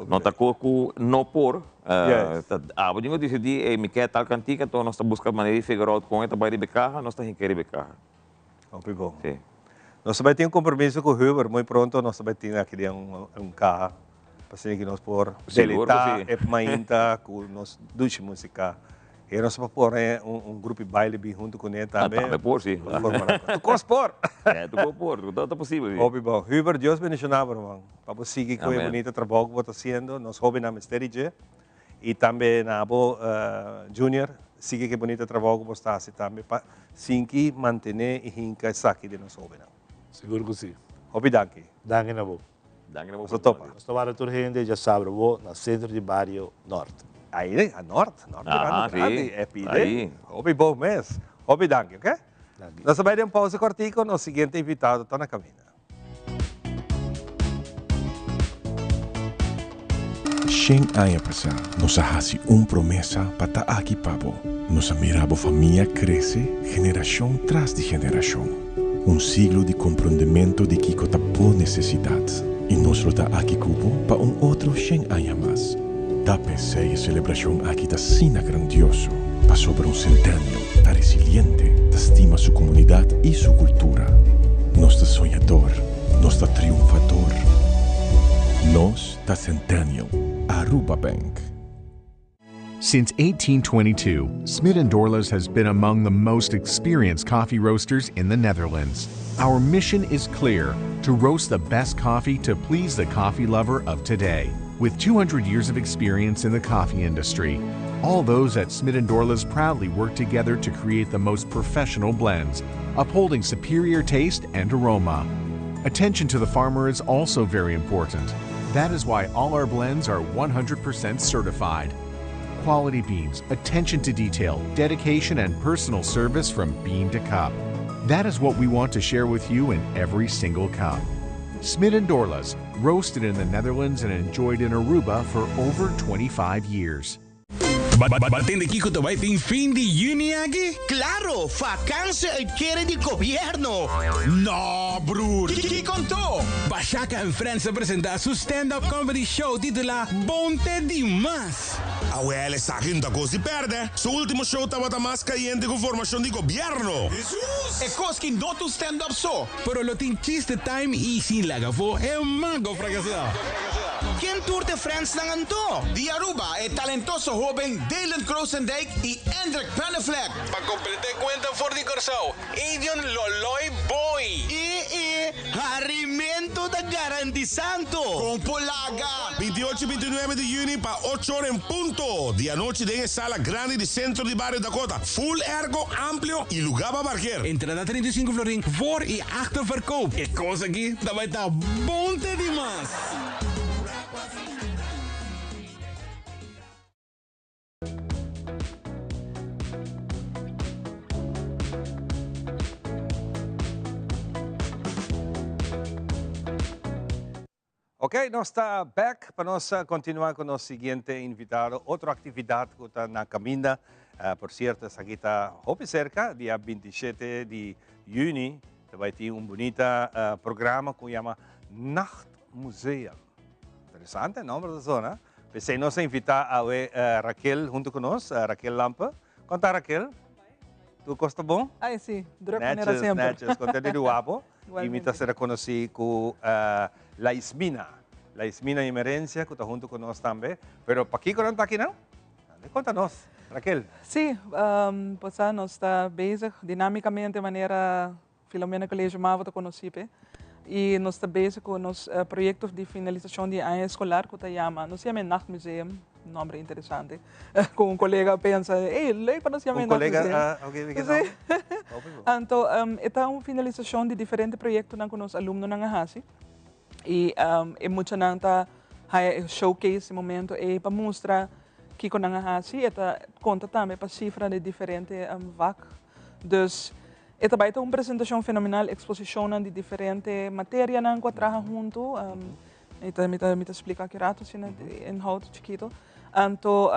não tá coco no por. Abo dingo decidi me quer tal cantica, então nós tá buscando maneira de figure out com ela vai de carro, nós tá requer de carro. Ok, bom. Sim. Nós também temos um compromisso com o Huber, muito pronto nós também temos aqui carro para que nós por deletar mainta com nós duas música. E nós vamos pôr grupo de baile bem junto com ele também. Também pôr, sim. Tu queres pôr? Tu pode pôr, tudo é possível. Óbvio, bom. Huber, Deus bendiga, irmão. Para seguir com o bonito trabalho que você está fazendo, nós hobby na Misterije e também na Abo Junior, siga que bonito trabalho que você está fazendo também, para seguir manter e hincar saque de nosso hobby. Seguro que sim. Hobby, danke. Danke na bo. Danke na bo. Você topa. Nós tomamos a turrende, já sabe, no centro de Barrio Norte. Aí, a norte grande, é pide. Hobby bom mesmo. Hobby, danke, ok? Danke. Nós vamos dar uma pausa cortico, nosso seguinte invitado está na caminho. Shen aya pasa, nos hace promesa para aquí pabo. Nos mirabo familia crece, generación tras de generación. Siglo de comprendimiento de que por necesidad. Y nos lo da aquí cubo para otro Shen aya más. Da pensei a celebración aquí da sina grandioso, pa sobre centenio, da resiliente, da estima su comunidad y su cultura. Nos da soñador, nos da triunfador. Nos da centennial, Aruba Bank. Since 1822, Smit & Dorlas has been among the most experienced coffee roasters in the Netherlands. Our mission is clear, to roast the best coffee to please the coffee lover of today. With 200 years of experience in the coffee industry, all those at Smit & Dorlas proudly work together to create the most professional blends, upholding superior taste and aroma. Attention to the farmer is also very important. That is why all our blends are 100% certified. Quality beans, attention to detail, dedication, and personal service from bean to cup. That is what we want to share with you in every single cup. Smit & Dorlas, roasted in the Netherlands and enjoyed in Aruba for over 25 years. Baten de Kiko Tabay ting fin de Juni aquí? Claro, vakantie uitkering di gobierno. No, broer. ¿Qué contó? Bashaka en Friends presenta su stand-up comedy show titula Bonte di Mas. Ele sabe que não se perde. Su último show estava mais caliente com formação de governo. Jesus! É coisa que não tu stand-up só. Pero lo tin chiste time e sin lagafo é mango fracasado. Quem tour de Friends nang anto? Di Aruba é talentoso jovem Dylan Kroosendijk e Hendrik Pannevlek. Para completar cuenta for di Corsao, Adrian Loloy Boy. E Harimento da Garantisanto. Com Polaga. 28 e 29 de junho para 8 horas em ponto. Dia noite em sala grande de centro de Barrio Dakota. Full ergo, amplio e lugar para parquear. Entrada 35 florin voor e achter verkoop. É coisa aqui, daarbij está bonte demais. Ok, nós está back para nós continuar com o nosso seguinte invitado. Outra atividade que está na caminha, por certo, aqui está bem cerca, dia 27 de junho, vai ter bonito programa que se chama Nachtmuseum. Interessante, nome da zona. Pensei nós invitar a Raquel junto conosco, Raquel Lampa. Conta, Raquel. Tu gosta bom? Ah, sim, de maneira sempre. Natchez, contente do guapo. Imita ser conhecido com La Ismina. La Ismina Emerência, que está junto conosco também. Pero para aqui, não está aqui, não? Conta-nos, Raquel. Sim, pois nós está bezig, dinamicamente, de maneira Filomena Colégio Mavo te conhecido. E nós está bezig com os projetos de finalização de ano escolar, que nós chamamos Nachtmuseum. Nome interessante. Com colega pensa, leuk para nós chamar colega, então, é uma finalização de diferentes projetos com os alunos na Hasi. E é muito nanta showcase momento é para mostrar que com a Hasi, conta também para cifra de diferentes vac Dus ito ba ito presentação fenomenal, exposição de diferente matéria na que trabalham junto. Me explica aqui rato se inhoud chiquito. Então,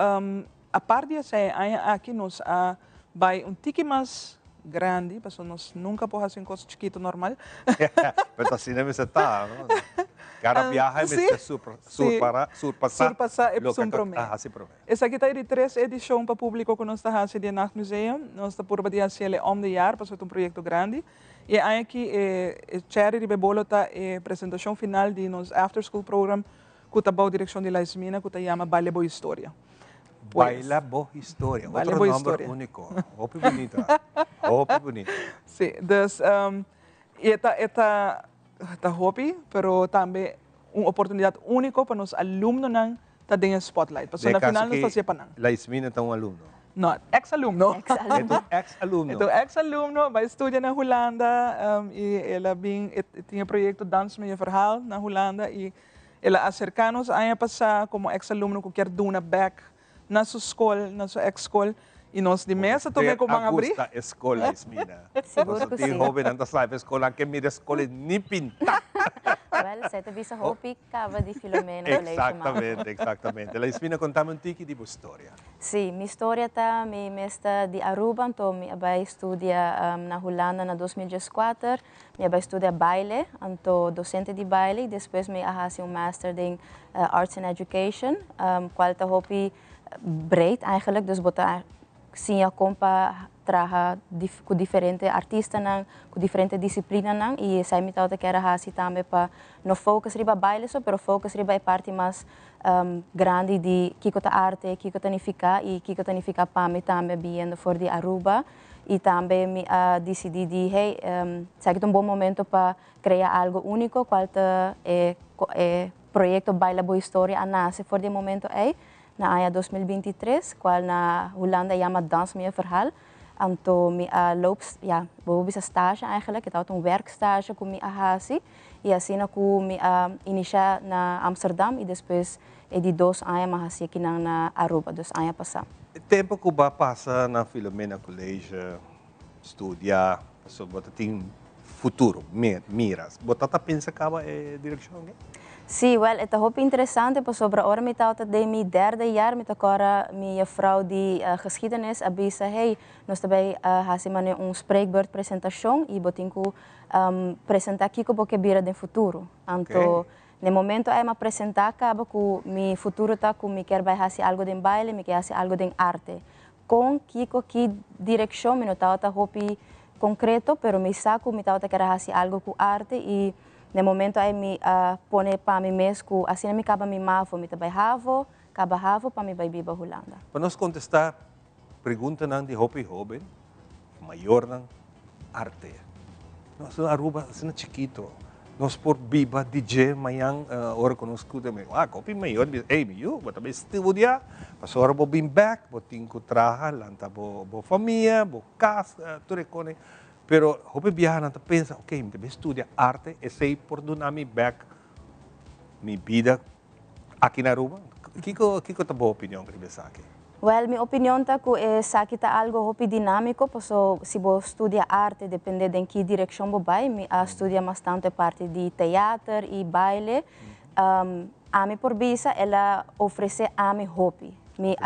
a parte disso aqui nós vai tiki mais grande, porque nós nunca podemos fazer coisa chiquito normal. Mas assim não se está, não? Cada viagem é surpassar o promedio. Essa aqui está de 3 edições para o público que nós estamos fazendo no Nachtmuseum. Nós estamos por fazer de jaar, porque é projeto grande. E aqui, Cherry de Bebolota, a apresentação final de nosso After School Program, que está a direção de La Ismina, que se chama Baile Boa História. Baila Boa História, outro nome único. Hope bonita. Hope bonita. Sim, então, esta hobby, pero também uma oportunidade única para os alunos não estar dentro do spotlight. Porque na final não está sempre não. La Ismina é um aluno. Não, ex-aluno. Ex-aluno. Então, ex-aluno vai estudar na Holanda e ela tinha projeto Dans Meia Verhaal na Holanda e ela acerca-nos a passar como ex-aluno que quer dar back na sua escola, na sua ex-escola. E nós de mesa também como abrir. A escola, Ismina. Seguro que sim. Jovem não sabe a escola que mira a escola nem pinta. Well, você te visa hopi cava de Filomena. Exatamente. La Ismina contava tiki de história. Sim, minha história está me mesta de Aruba, então me abai estudia na Holanda na 2014. Me abai estudia baile, então docente de baile. Depois me ahasi master in Arts and Education, qual tá hopi breed eigenlijk, dus bota sim a compa traha com diferente artista nang, com diferente disciplina nang, e sai me tauta quer hasi também para no focus riba baile só, pero focus riba é parte mais grande de kiko ta arte, kiko ta nifica e kiko ta nifica para me também vindo for de Aruba e também me decidi de hey, sei que é bom momento para criar algo único, qual ta projeto Baila Boa História a nasce for de momento aí na AIA 2023, qual na Holanda chama Dans Meia Verhaal. Então, vou bisa stage eigenlijk, het houdt een werkstage com minha hasi, e assim eu me inicia na Amsterdam e depois de 2 anos mais assim aqui na Aruba, 2 anos passar. O tempo que você passa na Filomena College, estudar, você tem futuro, miras, você pensa que é direção? Sim, well, het is heel interessant, porque sobre hora me tauta de mijn derde jaar met agora minha vrouw die geschiedenis avisa, hey, nós também fazemos spreekbeurt presentação e botinho apresentar kiko porque vira de futuro. Então, no momento eu me apresentar acaba com meu futuro tá com me quer vai fazer algo de baile, me quer fazer algo de arte. Com kiko que direção me tauta hopi concreto, pero me saco me tauta quer fazer algo com arte e no momento aí me pone para mim mesmo, assim me acaba me mavo, me também havo, acaba havo para me vai viver Holanda. Para nós contestar pergunta não de hopi jovem, maior não arte. Nós Aruba assim chiquito, nós por viva DJ manhã hora que nós escuta me, hopi maior, ei meu, mas também estudia, passou hora vou bem back, vou tinha trabalhar, lanta vou família, vou casa, tudo recone. Pero hope viajar não pensa, ok, me estudia arte, e sei por donami back minha vida aqui na Aruba. Kiko tá boa opinião que você aqui? Well, minha opinião tá que aqui tá algo hopi dinâmico, porque se você estudia arte, depende de que direção você vai. Me estudia bastante parte de teatro e baile. A mim por visa, ela oferece a mim hopi. Me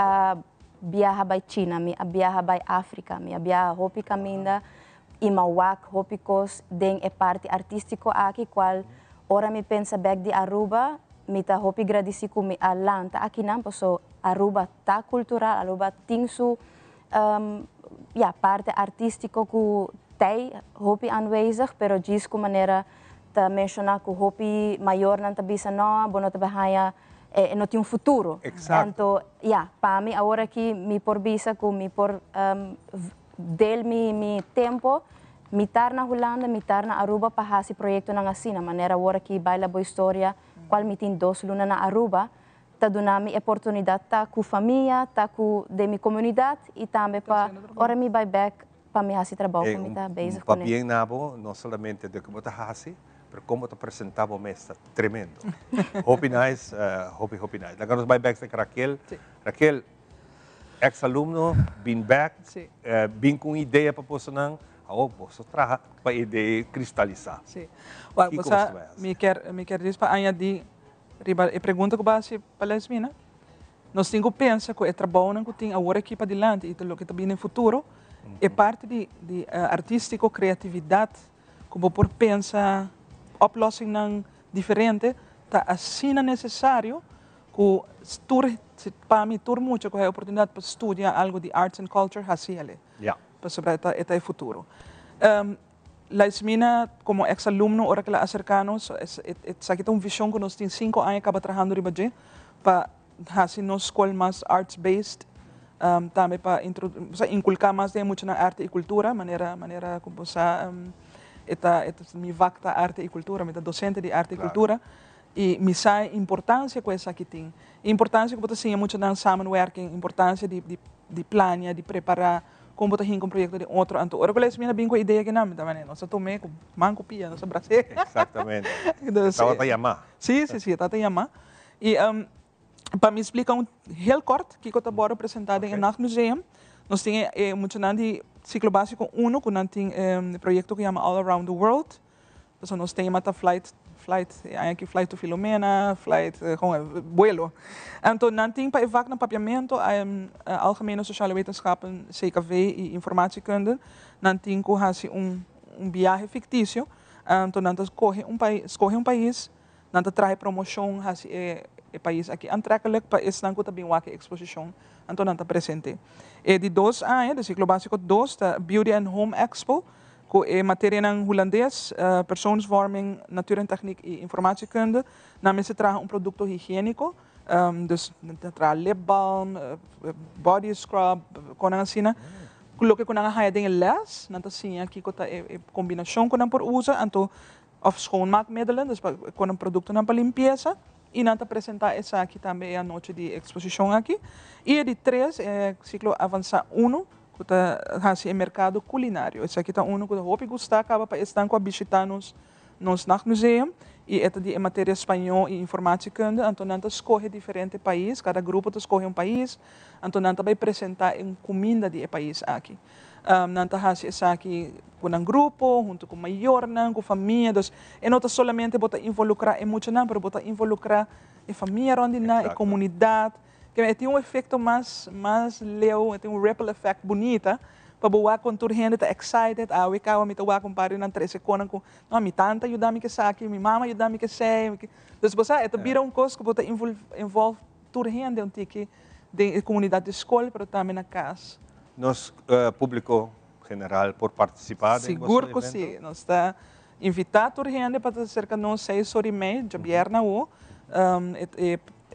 viaja para China, me viaja para África, me viaja hopi caminha. E mawak hopicos den e parte artístico aqui qual ora me pensa back de Aruba me ta hopi gradeci com me alanta aqui não posso Aruba tá cultural Aruba tem su parte artístico que tem hopi aanwezig pero diz com maneira ta mencionar que hopi maior não ta bisa não bono ta bahaya não tem futuro. Exato. Então, para mim agora aqui me por bisa com me por del mi tempo, mitar na Holanda, mitar na Aruba para fazer projeto na assim, na maneira agora que Baila Boa História, qual me tem 2 lunas na Aruba, tá dando a oportunidade tá com família, tá com de minha comunidade e também para ora me vai back para me fazer trabalho com minha base com ele. Bem nabo, não somente de como tá fazer, mas como tá apresentava mesmo, tremendo. Hope nice, hope nice. Agora nos vai back com Raquel. Raquel, ex-alumno, been back, Sí. been com ideia para você não, você traga para ideia cristalizar. Sim. Well, Que você como você me quer dizer para añadir riba e pergunta que base para Lesmina. Nós temos que pensar que o trabalho que tem agora aqui para adiante e o que está vindo no futuro é parte de artístico criatividade como por pensar oplossingen diferente tá assim necessário que para mim tur muito que a oportunidade para estudar algo de arts and culture assim ali. Yeah. Para sobre este futuro. La Esmina, como ex-alumno, ahora que la acercamos, es aquí una visión que nos tiene 5 años acaba trabajando riba allí, para hacer una escuela más arts-based, también para inculcar más de mucho en arte y cultura, manera como esta mi vacta arte y cultura, mi docente de arte y cultura, y mi sabe importancia que esa aquí tiene. Importancia que você tinha muito na samenwerking, importância de planear, de preparar, como você tem um projeto de outro. Então, agora que eu bem com a ideia que não, também, nós tomei com manco pia, nós Brasil. Exatamente. Estava a chamar. Sim, estava a chamar. E para me explicar heel kort, que eu estou apresentado em Nachtmuseum, nós temos muito de ciclo básico 1, que nós temos um projeto que chama All Around the World. Então, nós temos a flight, aqui flight to Filomena, flight, vuelo. Então, nós temos para evac na papiamento, algemene sociale wetenschappen, CKV e informatiekunde, nós temos viaje fictício. Então, nós escolhe país, nós traz promoção, o país aqui aantrekkelijk para esse não também uma exposição, então nós presente. E de 2 anos, do ciclo básico 2, da Beauty and Home Expo, com matéria em holandês, persoonsvorming, natuur en techniek e informatiekunde, na se traz produto higiênico, dus traz lip balm, body scrub, konan assim, o que konan haya dingen les, nanta sim aqui com a combinação konan por usa, então of schoonmaakmiddelen, dus konan produto nan para limpeza. E nós apresentar essa aqui também a noite de exposição aqui. E de 3 é ciclo avançado 1, que está no mercado culinário. Esse aqui está que eu hope gostar, acaba para estar com a visitar nos Nachtmuseum. E esta de matéria espanhol e informática, então nós escolhe diferentes países, cada grupo escolhe país, então nós vai apresentar comida de país aqui. Nós fazemos aqui com grupo, junto com maior, com família, e não solamente botar involucrar em muito, mas botar involucrar a família, a comunidade, que tem efeito mais leu, tem ripple effect bonita, para boa com toda gente está excited, we cá me tá comparar na 13 conan com, não, minha tanta ajuda me que aqui, minha mama ajuda me que sei, então você vira coisa que bota envolve toda gente de comunidade de escola, para também na casa. Nos público general por participar em seguro que sim, nós está invitado a gente para cerca de 6h30 de viernes ou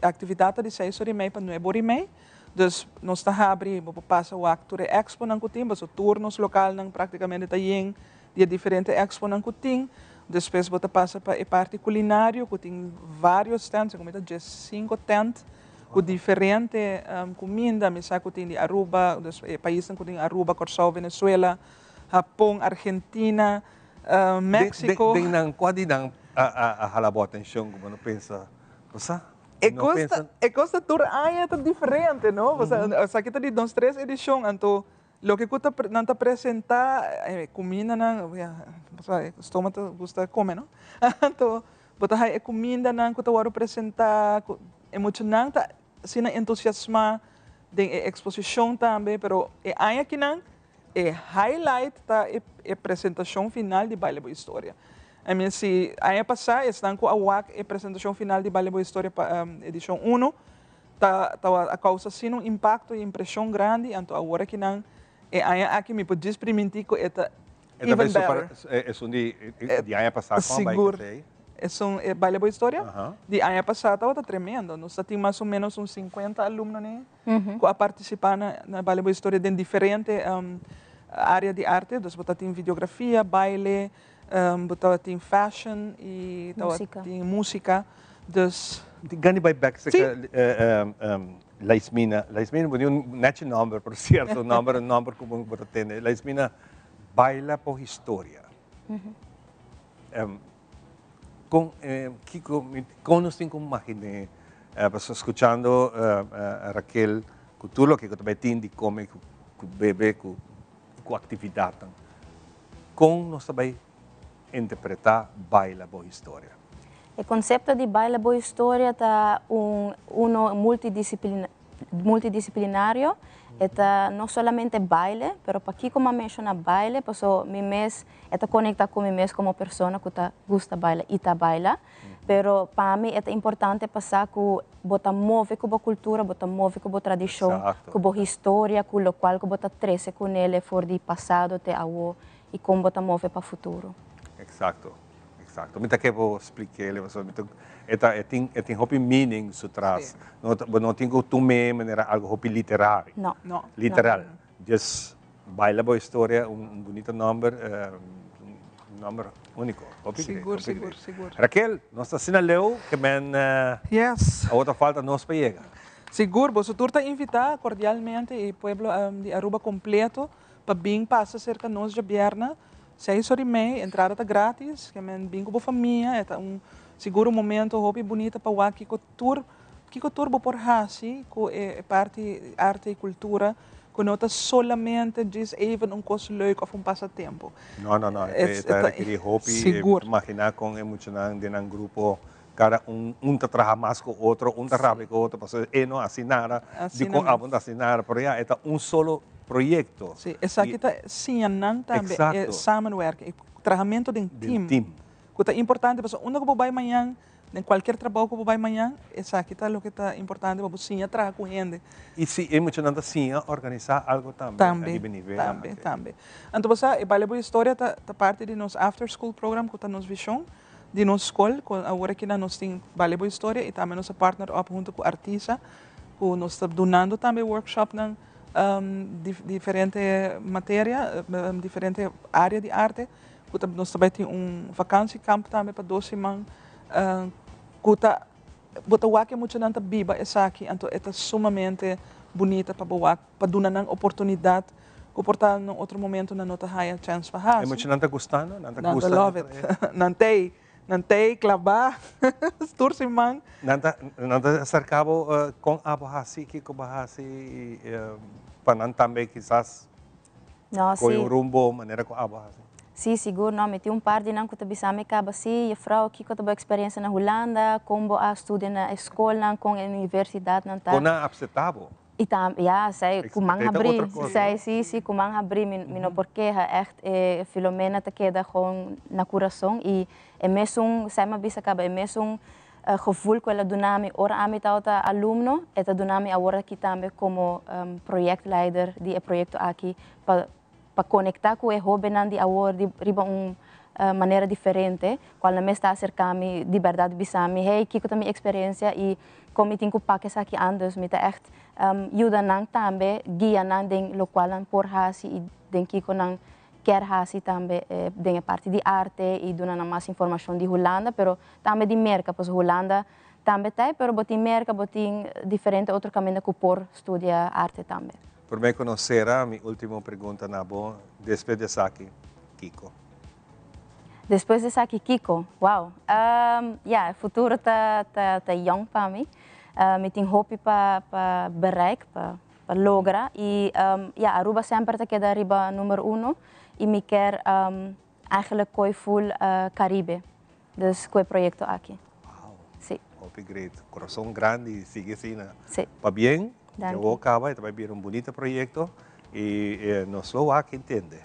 a atividade de 6h30 para 9h30. Dus nós está abrindo para passar o acto de expo não tem, mas o turnos local não praticamente está em dia diferente expo não tem. Depois você passa para a parte culinário, que tem vários stands, como está 5 stands. Com diferente comida, me sabe que tem de Aruba, dos países que tem Aruba, Curaçao, Venezuela, Japão, Argentina, México. Tem nang quase nang halabo atenção como não pensa, você? Costa tour é diferente, não? Você aqui está de 2-3 edições, então o que custa não apresentar comida na, você estômago gosta comer, não? Então, botar a comida na que eu apresentar emocionante, assim entusiasma de exposição também, pero aqui não highlight da apresentação final de Baile Boa História. I mean, se ano passado estão com a apresentação final de Baile Boa História para edição 1, a causa sim impacto e impressão grande, então agora que não aqui me pode experimentar que é even better. É de ano passado com a Baile é Baile Boa História. De ano passado está tremendo. Nós temos mais ou menos uns 50 alunos que a participar na Baile Boa História de diferentes áreas de arte. Então, você tem videografia, baile, você tem fashion e tem música. Dus... Gani by back sa Laismina yung national number, por cierto, number kung bota tene. Laismina baila por historia. Kiko, nos tengo que imaginar, escuchando a Raquel tudo que também tem de comer, com beber, com atividade. Como nós também interpretar baila boa história. O conceito de baile boa história está uno multidisciplinário. Eta não somente baile, pero para aqui como menciona baile, paso mi mes eta conecta com mi mes como pessoa que tá gusta baile e tá baila. Pero para mim é importante passar que bota move com a cultura, bota move com a tradição, com a história, com o qual bota trece com ele for de passado até agora e como bota move para o futuro. Exato. Exato. Mita que vou explicar ele, tem hopi meaning sutras. Não tem que tomar maneira algo hopi literário. Não. Literal. Just baila boa história, bonito número, número único. Seguro. Raquel, nós assinaleu que yes. A outra falta nós para chegar. Seguro, você turta invitar cordialmente o povo de Aruba completo para vir passar cerca de nós de Bierna. 6h30, entrada está grátis, que men bem com a família, é seguro momento, hobby bonito para o que tour por hasi, que parte arte e cultura, que não está somente diz even coisa leuk of passatempo. Não, é aquele hobby, imaginar com emocionante de um grupo, cada tá trabalha mais com o outro, tá trabalha com o outro, porque não assinar, de com a bunda assinar, por aí é solo projeto. Sim, essa aqui está sim, também é samenwerking, trabalhamento de team. Que é importante, porque onde eu vou amanhã, em qualquer trabalho que eu vou amanhã, essa aqui está o que está importante para você trabalhar com gente. E se é emocionante sim, organizar algo também. Também. Então, você, vale boa história, tá parte de nosso after school program, que está nos visão de nossa escola, agora aqui nós temos vale boa história e também nossa partner junto com artista, que nós está donando também workshop na diferente matéria, diferente área de arte. Nós também temos vacanciecamp também para 12 semanas. Bota wak é muito nanta biba essa aqui, então é sumamente bonita para dar uma oportunidade que portanto em outro momento não está high chance para fazer. É muito nanta gostando, nanta love it, nantei clavar, tursi man. Nanta acercavo com a bahasi que com bahasi para também quizás com um rumbo maneira com a bahasi. Sim, seguro, não. Meti par de não que bisa me acaba assim, a frau que eu tive experiência na Holanda, como a estudar na escola, com a universidade, não tá. Com a absetavo. E também, sei, kumang abri, sei, kumang abri, mino porque echt Filomena te queda com na coração e é mesmo, sei mas bisa acaba, é mesmo gevoel que ela donami ora ami tauta aluno, eta donami agora aqui também como projectleider de projeto aqui para conectar com o hobby de agora de riba maneira diferente, qual me está acercando de verdade bisami, hey, kiko também experiência e como tenho que aqui andos, me tá echt ajuda nang também, guia nang den local por hasi e den kiko nang quer hasi também den parte de arte e dona mais informação de Holanda, pero também de merca, pois Holanda também tem, pero botin merca, botin diferente outro caminho que por estudar arte também. Por me conhecer, a minha última pergunta na boa, depois de Saki, Kiko. Depois de Saki, Kiko, wow. O futuro tá young para mim. Eu tenho hope para bereiken, para lograr. E Aruba sempre está queda riba número 1. E me quer eigenlijk coi full Caribe. Dus coi projeto aqui. Wow. Sim. Hope great. Coração grande, sigue assim. Sim. Para bem. Eu acaba, vai vir bonito projeto e nós lo aqui entende.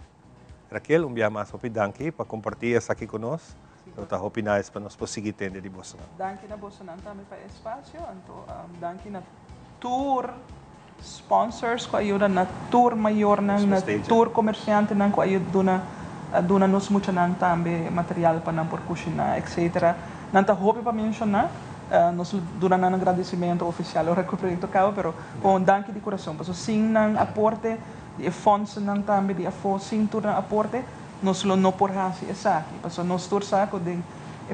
Raquel, dia mais hopi danke para compartilhar isso aqui conosco. Então, hopi nice para nós conseguir entender de Bolsonaro. Danke na Bolsonaro também para espaço, então danke na tour sponsors que ajudam na tour maior na tour comerciante na que ajudam dona nos muito na também material para não por cozinhar, etc. Nanta hopi para mencionar. Nós durante um agradecimento oficial ao projeto Cabo, pero com danke de coração, porque sim nang aporte de fundos nang também de afo sim tudo aporte, nós não por hasi essa aqui, porque nós tur saco de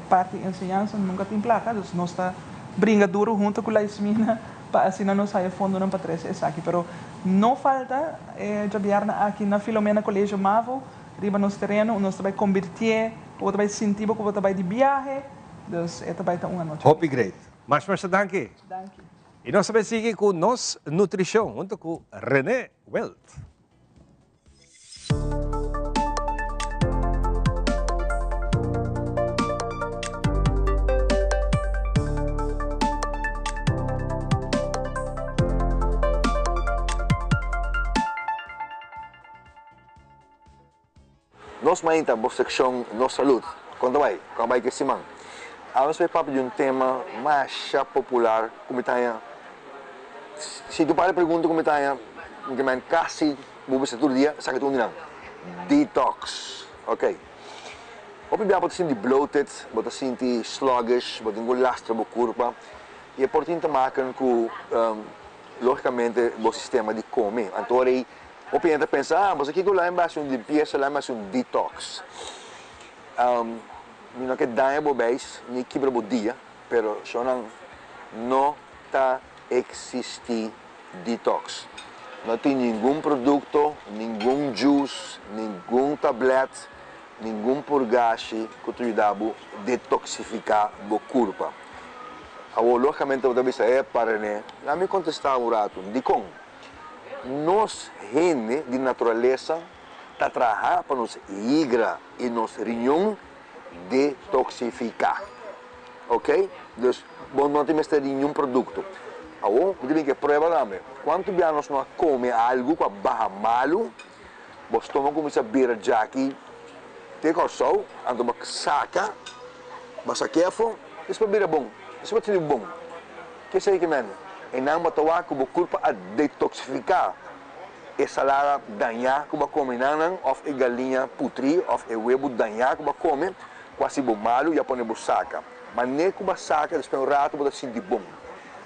parte de ensinança nunca tem placa, dus nós está brinca duro junto com a Ismina para assim nós sair fundo não para trás essa aqui, pero não falta trabalhar aqui na Filomena Colégio Mavo, riba nos terreno, nós vai convertir, ou vai sentir como vai de viagem. Dus ito ba itong ano? Hope great. Mas danke. Danke. E nós também seguimos com Nos Nutrição, junto com René Welt. Nós mainta a secção Nos Saúde. Quando vai que se man. Vamos ver papo de um tema mais popular, como está. Se tu para pergunta como está, que man quase vou ser todo dia, sabe tudo não. Detox, ok. Op je bent zien die bloated, wat zien die sluggish, wat een lastig op corpo. E é importante maken com logicamente o sistema de come. Então aí o cliente pensa, mas aqui que lá embaixo um limpeza, lá embaixo um detox. Não que dá bobês, nem quebra o dia, pero só não tá existe detox. Não tem nenhum produto, nenhum juice, nenhum tablete, nenhum purgache que te ajuda a detoxificar o corpo. Logicamente, eu também sei para né. Lá me contestar um rato, de como nós gene de natureza está trabalhando para nos hígado e nos riñón detoxificar, ok? Então, bom, não temos nenhum produto. Eu tenho que provar lá, quanto bem nós não come algo que barra malo, o estômago começa a virar já aqui, tem que só, então saca, basta careful, isso vai virar bom, isso vai ser bom. Que sei que mano, e não batawa que o corpo a detoxificar, e salada danhar que o come não, ou a galinha putri, ou a huevo danhar que o come, quase bom malo, e a põe o saca. Mas nem que o saca, depois um rato, você sentir bom.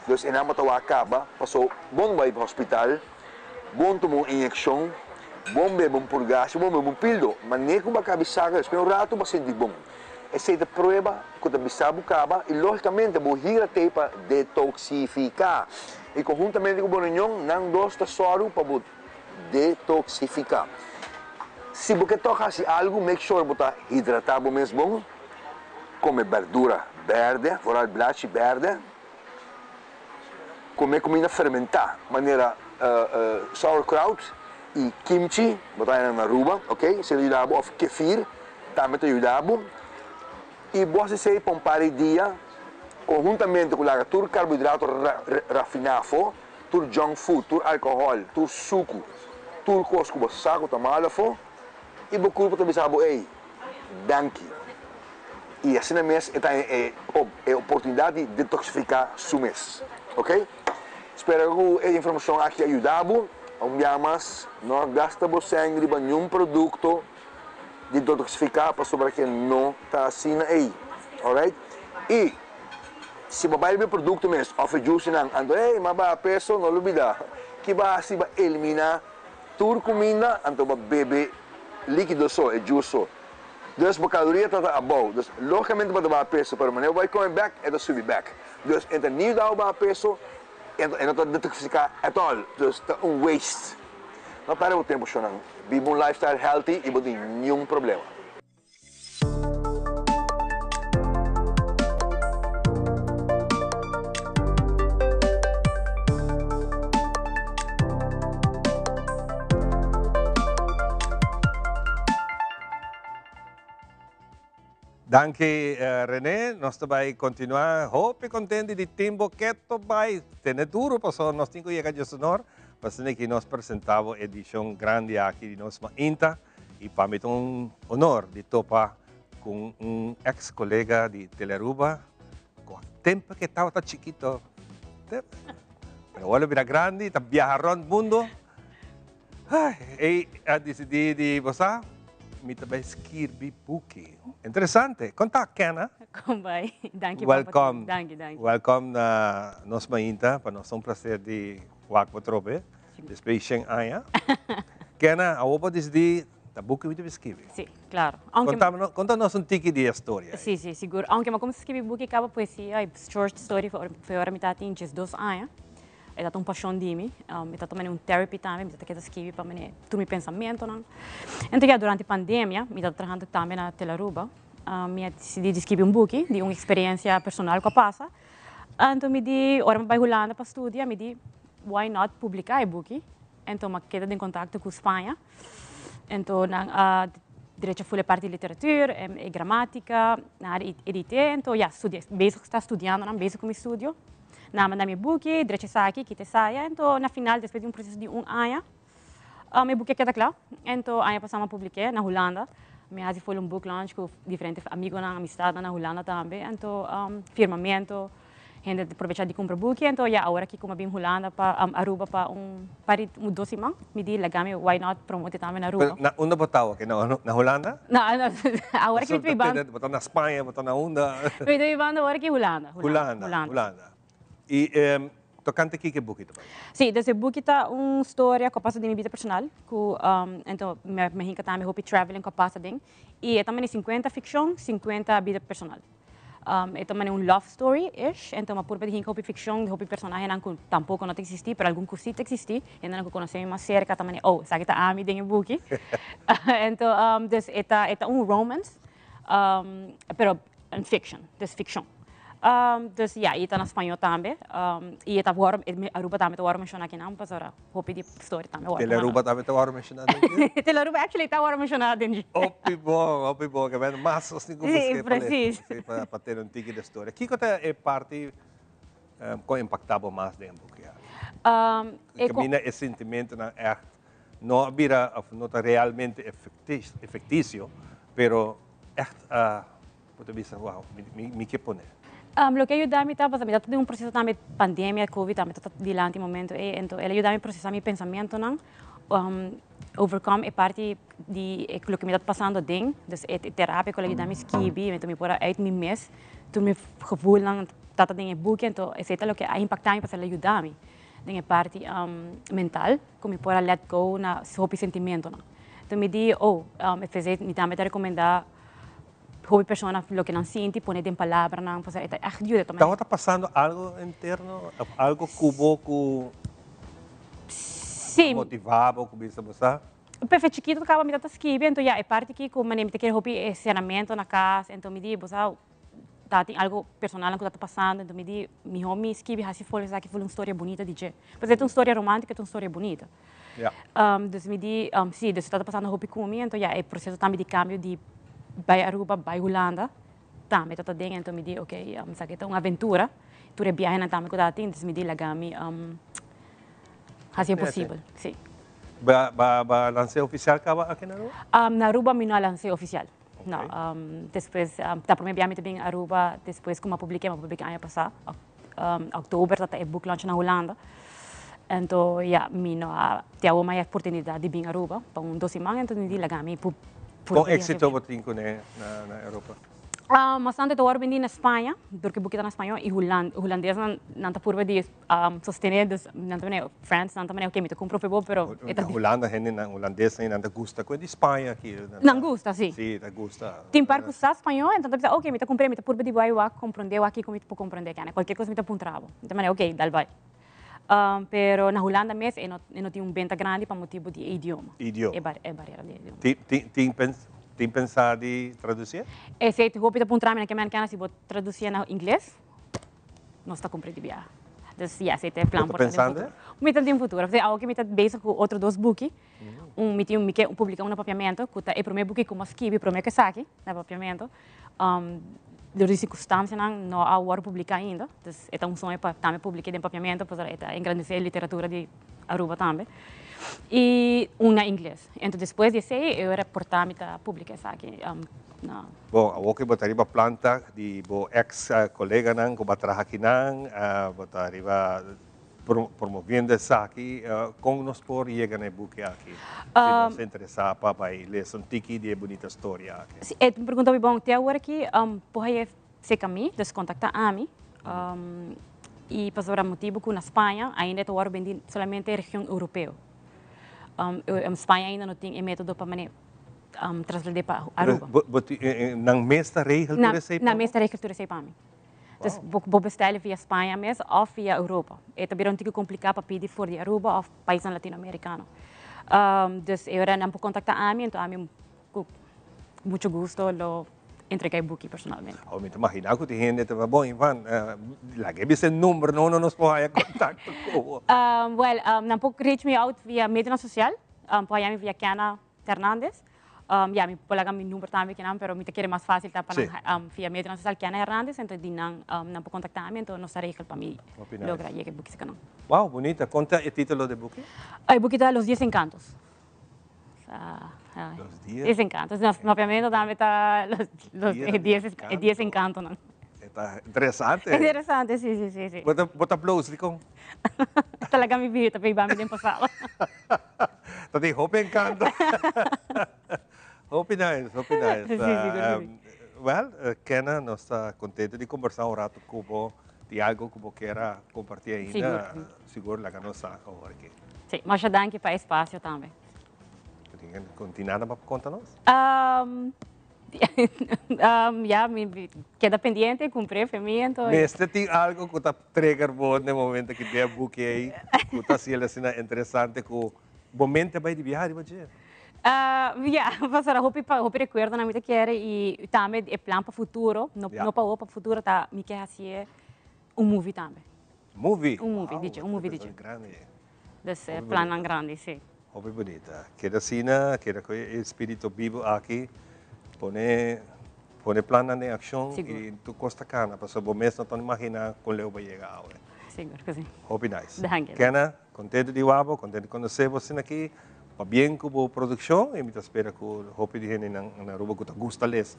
Então, e não batawa acaba, passou bom vai para o hospital, bom tomar uma injeção, bom beber um purgaço, bom beber um pildo, mas nem que o acaba saca, depois um rato, você sentir bom. Essa é a prova que o bisabu acaba e, logicamente, o hígado tem para detoxificar. E, conjuntamente com o riñón, não gosta só para detoxificar. Se você toca algo, make sure que está hidratado mesmo, come verdura verde, floral black verde, come comida fermentada, maneira sauerkraut e kimchi, botar na Aruba, ok? Se ajuda ou kefir, também te ajuda. E você se pompar o dia, conjuntamente com o tur carboidrato rafinado, tur junk food, tur álcool, tur suco, tur coisa que você sabe, tamalo, e o corpo também sabe, ei, danke. E assim mesmo é a oportunidade de detoxificar o mês, ok? Espero que a informação aqui ajude. Mas não gastamos sangue para nenhum produto de detoxificar para sobre que não está assim aí, alright? E se você vai ver produto mesmo, off juice não, ei, mas vai peso, não olvida, que vai se eliminar toda comida, então vai beber líquido só, é juice só. Então a caloria está above, então logicamente vai peso, mas não vai comer back, é subir back. Então entre nem dá o peso, e não está detoxificar at all, então está waste. Não para o tempo, Shonan. Vive um lifestyle healthy e não tem nenhum problema. Danke, René. Nós vamos continuar. Hope contente de tempo que tu vai ter duro, porque nós temos que chegar a sonor. Basta que nós apresentamos a edição grande aqui de nós Inta e para mim é um honor de topar com um ex-colega de Telearuba, com o tempo que estava chiquito. Mas agora vira grande, está viajando o mundo. E decidi de você, me também escrever buki. Interessante. Conta, Kenna. Como vai? Welcome. Danke. Welcome na nós Inta, para nós é um prazer de Wakwatrobe, depois Sheng Aya. Kenna, a opa desde da book que escrevi. Sim, claro. Conta-nos um tique de história. Sim, seguro. Aunque eu comecei a escrever book acaba poesia, short story foi hora metade em 2 anos. É uma paixão de mim. Eu também um therapy também, eu estou escrevendo para mim, tudo meu pensamento, não. Então, durante a pandemia, eu estou trabalhando também na Telearuba. Eu decidi escrever book de uma experiência personal que passa. Então me di, ora vai Holanda para estudar, me di, why not publicar o book? Então me queda em contato com Espanha. Então direito a parte de literatura, e gramática, na área editar. Então basic está estudando, não basic como estudo. Na manda meu book, direito a aqui, que te saia. Então na final, depois de processo de ano, meu book queda claro. Então aí passamos a publicar na Holanda. Me hace foi book launch com diferentes amigos na amistade na Holanda também. Então firmamento, gente aproveita de comprar book. Então agora que como bem Holanda para Aruba para para 2 semanas, me di lagami why not promote também na Aruba. Na onda botaw que na Holanda? Agora que me ibang. Botaw na Espanha, botaw na onda. Me ibang agora que Holanda. Holanda. E tocante aqui que book ito ba? Sim, desse book está história que passa de minha vida personal, então me hinka também hopi traveling que passa ding. E também 50 ficção, 50 vida personal. Também love story-ish, então por de hinka hopi ficção, hopi personagem não tampouco não existe, pero algum cosita existe, e não conhece mais cerca também, sabe que tá ami ding book. Então, é romance, pero fiction, ficção. Dus ja, está na espanhol também. E está agora, Aruba também está mencionando aqui não, mas agora hopi de história também. Tele Aruba também está mencionando aqui? Tele Aruba actually está mencionando aqui. Hopi bom, que bem, mas assim como você precisa para ter tique de história. Que é parte que impactava mais dentro do que é? Camina esse sentimento na não habira não está realmente efetício, pero echt ponto de vista, wow, me que poner. Lo que ajuda-me estava de processo também pandemia, Covid, também está dilante momento, então ele ajuda-me a processar meu pensamento, não? Overcome é parte de o que me está passando dentro, dus terapia que ele ajuda-me a escrever, então me pôr uit meu mês, tu me gevoel não está dentro do book, então esse é o que a impactar-me para ele ajuda-me, dentro parte mental, como me pôr let go na seu sentimento, não? Então me diz, me também recomendar hobby persona lo que não sente, pone em palavra, não, pues ajuda também. Está passando algo interno, algo que sim, motivava, que bisa você? Perfeito, chiquito acaba me dando escrevendo, então é parte que como me quer hobby ensinamento na casa, então me diz, você tem algo personal que está passando, então me diz, me hobby escreve, assim foi uma história bonita de je, mas é uma história romântica, é uma história bonita. Dus me diz, sim, está passando hobby comigo, então é processo também de cambio de vai Aruba, vai Holanda, também está dentro, então me diz, ok, sabe que é uma aventura, tu é viagem na também que está então me diz, lagami, assim é possível, sim. Ba lancei oficial que aqui na Aruba? Na Aruba me não lancei oficial, não. Depois, tá para mim viagem também Aruba, depois como publiquei ano passado, outubro está book launch na Holanda, então, me não tive uma oportunidade de vir a Aruba, para 2 semanas, então me diz, lagami, com êxito você tem na Europa? Bastante de agora vendi na Espanha, porque buquita na espanhol e holandês não está por de sostener, não também France, não também ok, me compro foi bom, pero na Holanda gente na holandês não gosta com de Espanha aqui. Não gosta, sim. Sim, não gosta. Tem par que está espanhol, então tá ok, me comprei, me por de vai eu compreender aqui como eu compreender, cara, qualquer coisa me tá puntravo. Então ok, dal vai. Pero na Holanda mesmo, eu não tenho venta grande para motivo de idioma. É barreira de idioma. Tem pensado em traduzir? Se eu vou pedir para um trâmite que se vou traduzir na inglês, não está compreendendo bem. Então, se é plano para pensando? Me tem um futuro. Algo que me está basic com outros 2 books. Me tem publicar um papiamento, que é o primeiro book que eu escrevi, primeiro que saque, na papiamento. De circunstâncias não há hora publicar ainda. Então, é sonho para também publicar em papiamento, para engrandecer a literatura de Aruba também. E na inglês. Então, depois de ser, eu era portar a publicar isso aqui. Bom, a que botar riba planta de bo ex-colega nang que trabalha aqui nang, botar riba promovendo isso aqui, com nós por chegar na book aqui. Se nos interessar para ler um tiki de bonita história aqui. É uma pergunta bem bom. Até agora aqui, pode ser caminho, descontactar a mim. E para o motivo que na Espanha ainda estou agora vendendo somente a região europeia. Em Espanha ainda não tem método para transladar para Aruba. Na mesma regra na mesma regra que para mim. Então, vou bestellen via Espanha mesmo ou via Europa. É também um pouco complicado para pedir fora de Aruba ou países latino-americanos. Então, eu era não posso contactar a mim, então a mim com muito gosto entregar buki personalmente. Oh, me imagina que tem gente que vai bom, Ivan, lagi bisa número, não nos pode contacto ko. Well, nampok reach me out via media social, pode via Kiana Hernandez. Ya, mi polaga mi número também que não, pero me te quer mais fácil tá para via media social Kiana Hernandez, então dinang nampok contactar-me, então nos arregla para mim lograr llegar buki se canão. Wow, bonita. Conta o título de buki? Ay, buki tá Los 10 Encantos. Los 10? 10 Encantos. Obviamente também tá los 10 Encantos, não. Está interessante. Interessante, sim. Bota aplauso, Licong. Talaga mi vida, tapi iba mi din pasado. Tadi, hope encanto. Hope nice. Well, Kenna, nós está contente de conversar rato com você de algo que você queira compartilhar ainda. Seguro lá que nós está aqui. Sim, mas já danke para espaço também. Continua para contar-nos? Ya, queda pendiente, cumprir fermento. Este tem algo que está trigger bom no momento que tem buque aí, que está sendo interessante, que o momento vai de viajar, vai pastora, hope recuerda na minha quer e também é plano para futuro, não para futuro tá me quer assim movie também. Movie? Um movie, DJ. Grande. Desse plano grande, sim. Hope bonita. Queda sina, queda com o espírito vivo aqui, pone plano de ação e tu costa cana, para o mês não te imagina quando eu vou chegar. Seguro que sim. Hope nice. Kenna, contente de wabo, contente de conhecer você aqui. Bien como produção e me espera que o hope de gente na Aruba que gosta les.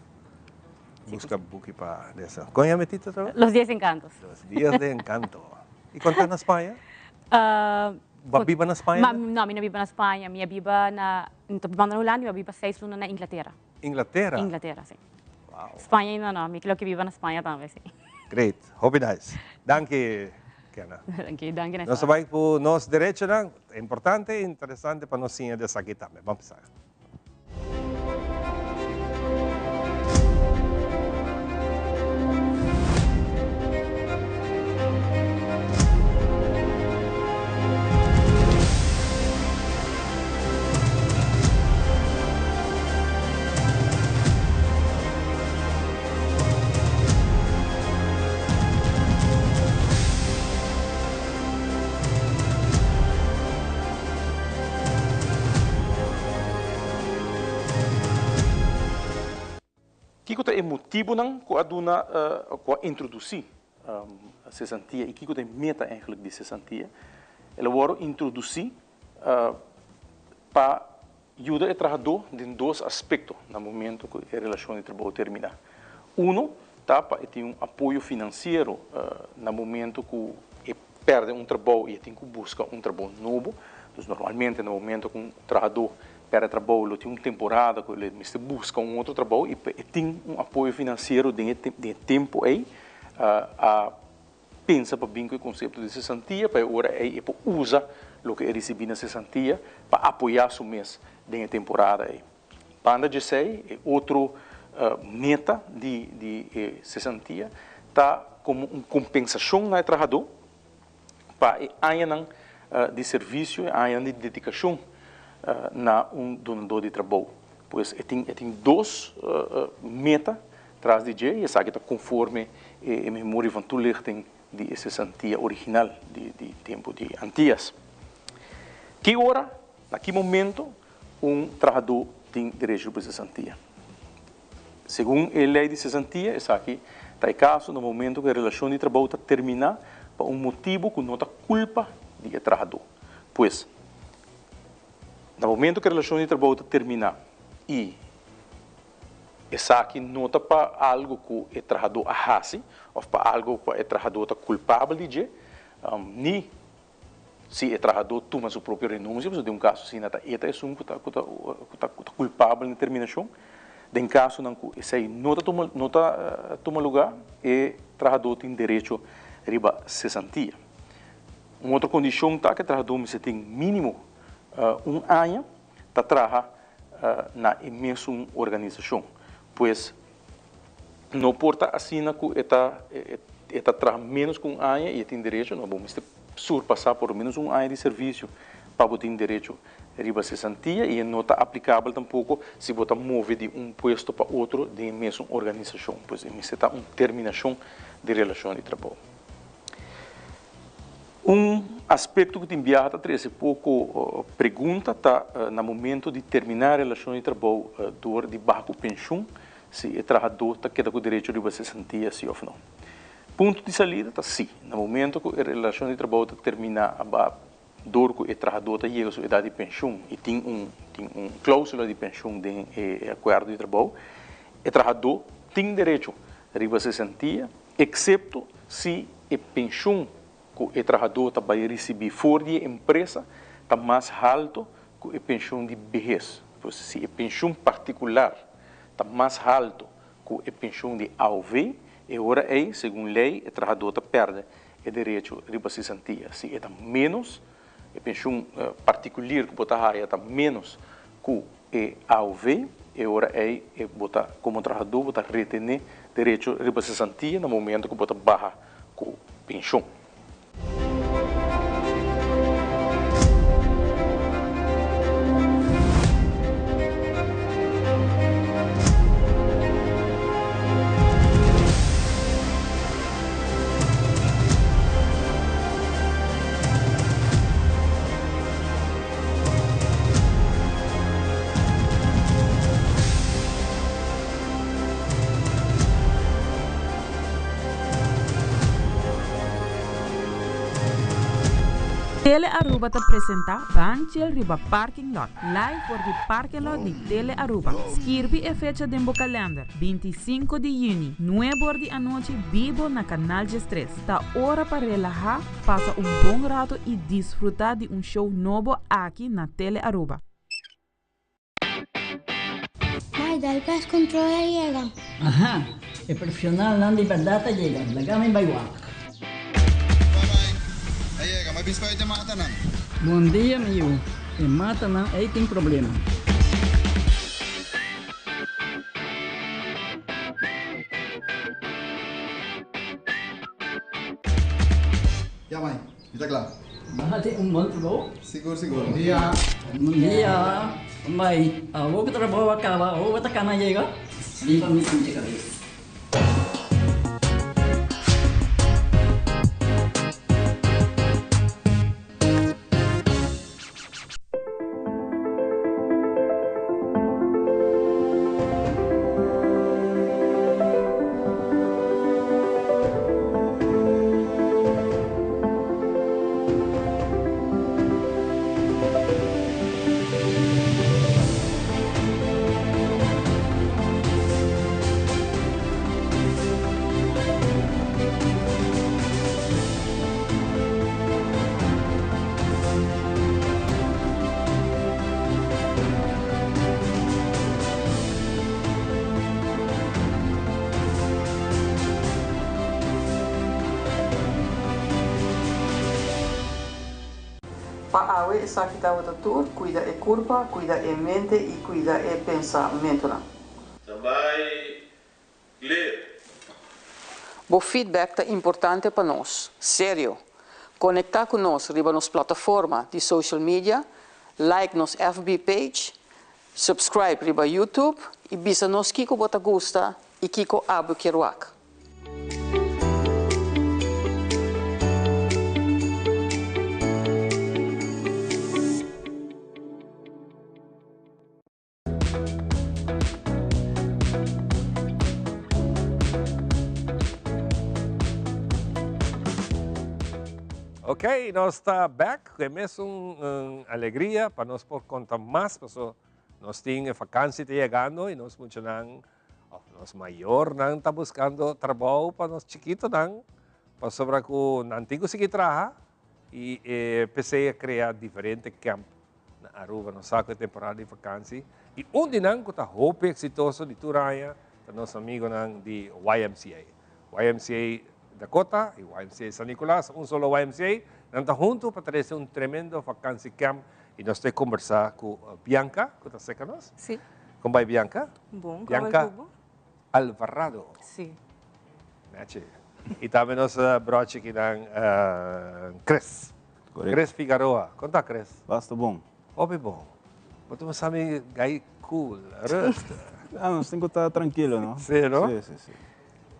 Busca buki para dessa. Qual é a metita também? Los 10 Encantos. Los 10 de Encanto. E conta na Espanha? Viva na Espanha? Não, minha viva na Espanha. Minha viva na Holanda, minha viva 6 anos na Inglaterra. Inglaterra? Inglaterra, sim. Wow. Espanha ainda não, me que viva na Espanha também, sim. Great. Hope nice. Danke. Danke. Nós vai por nosso direito, é importante e interessante para nós sim dessa aqui também. Vamos pensar. Kiko é motivo não com a duna com a introduzir a cesantia e Kiko tem meta eigenlijk de cesantia. Ela vai introduzir para ajudar o trabalhador em dois aspectos no momento que a relação de trabalho termina. Tá para ter apoio financeiro no momento que perde trabalho e tem que buscar trabalho novo. Então, normalmente no momento que trabalhador perde trabalho, tem temporada que ele busca outro trabalho e tem apoio financeiro de tempo aí, pensa para bem com o conceito de cesantia, para agora aí usa o que recebi na cesantia para apoiar o mês de temporada aí. Banda de sei é outro meta de cesantia, tá como uma compensação no trabalhador para ainda de serviço, ainda de dedicação na donador de trabalho. Pois tem dois metas atrás de dia e essa aqui está conforme a memória van toelichting de cesantia original de tempo de antigas. Que hora, naquele momento, trabalhador tem direito para cesantia. Segundo a lei de cesantia, essa aqui está em caso no momento que a relação de trabalho está terminada por motivo que não está culpa do trabalhador. Pois no momento que a relação de trabalho está terminada e essa aqui não está para algo que o trabalhador faz ou para algo que o trabalhador está culpável de, nem se o trabalhador toma sua própria renúncia, de um caso assim, está está culpável na terminação, de um caso que esse aí não toma lugar, o trabalhador tem direito a cesantia. Uma outra condição está que o trabalhador tem mínimo ano para trabalhar na mesma organização, pois não importa assim que está trabalhando menos que ano e tem direito, não vamos surpassar por menos ano de serviço para botar direito riba cesantia e não está aplicável tampouco se botar move de puesto para outro de mesma organização, pois está uma terminação de relação de trabalho. Aspecto que te enviado a trazer pouco pergunta tá no momento de terminar a relação de trabalho dor de baixo pensão se o trabalhador está queda com direito de cesantia sim ou não. Ponto de saída tá sim, no momento que a relação de trabalho está terminar a dor que o trabalhador está chega à sua idade de pensão e tem cláusula de pensão de acordo de trabalho, o trabalhador tem direito a cesantia, exceto se a pensão que o trabalhador vai receber fora da empresa está mais alto que a pensão de vejez. Se a pensão particular está mais alto que a pensão de AOV, agora segundo lei, o trabalhador perde o direito de cesantia. Se está menos, a pensão particular que está está menos que a AOV, agora como trabalhador está retener direito de cesantia no momento que está baixa com a pensão. Tele Aruba te apresenta Banchel Riba Parking Lot, live por the parking lot de Tele Aruba. Scrivi e fecha de calendar, 25 de junho, 9 horas da noite, vivo na Canal G3. Tá hora para relajar, passa bom rato e desfrutar de show novo aqui na Tele Aruba. Mai, dal gas control llega. Ajá, el profesional não de verdade llega, lagame baiwak. Mabis pa ito mata na. Bom dia, meu. E mata na, aí tem problema. Ya, mãe. Está claro. Bahati bom trabalho? Seguro, seguro. Bom dia. Bom dia. Mãe, vou que trabalho acaba, vou botar cana chega. Limpa mi pinche cabeza. Awe sakita o tutur, cuida e curva, cuida e mente e cuida e pensamento. Também ler. O feedback é importante para nós, sério. Conectar com nós riba nos plataforma de social media, like nos FB page, subscribe riba YouTube e bisa nos kiko bota gusta e kiko abu kiruak. Ok, nós está back, é mesmo alegria para nós por contar mais, porque nós temos vacância chegando e nós muito nang, nós maior nang está buscando trabalho para nós chiquito nang, para sobre que antigo seguir trabalhar e pensei a criar diferentes campos na Aruba, no saco de temporada de vacância e onde nang que está hope exitoso de Turaya, para nosso amigo nang de YMCA Dakota e YMCA San Nicolás, solo YMCA, nanta junto para trazer tremendo vacância camp e nós temos conversar com Bianca, que está seca nós? Sim. Como vai Bianca? Bom, Bianca Alvarado. Sim. E também nós broche aqui ng Chris. Cres Figueroa. Conta, Cres. Basta bom. Obi bom. Mas tu sabe, gai cool, rust. Nós temos que estar tranquilo, não? Sim, não? Sim.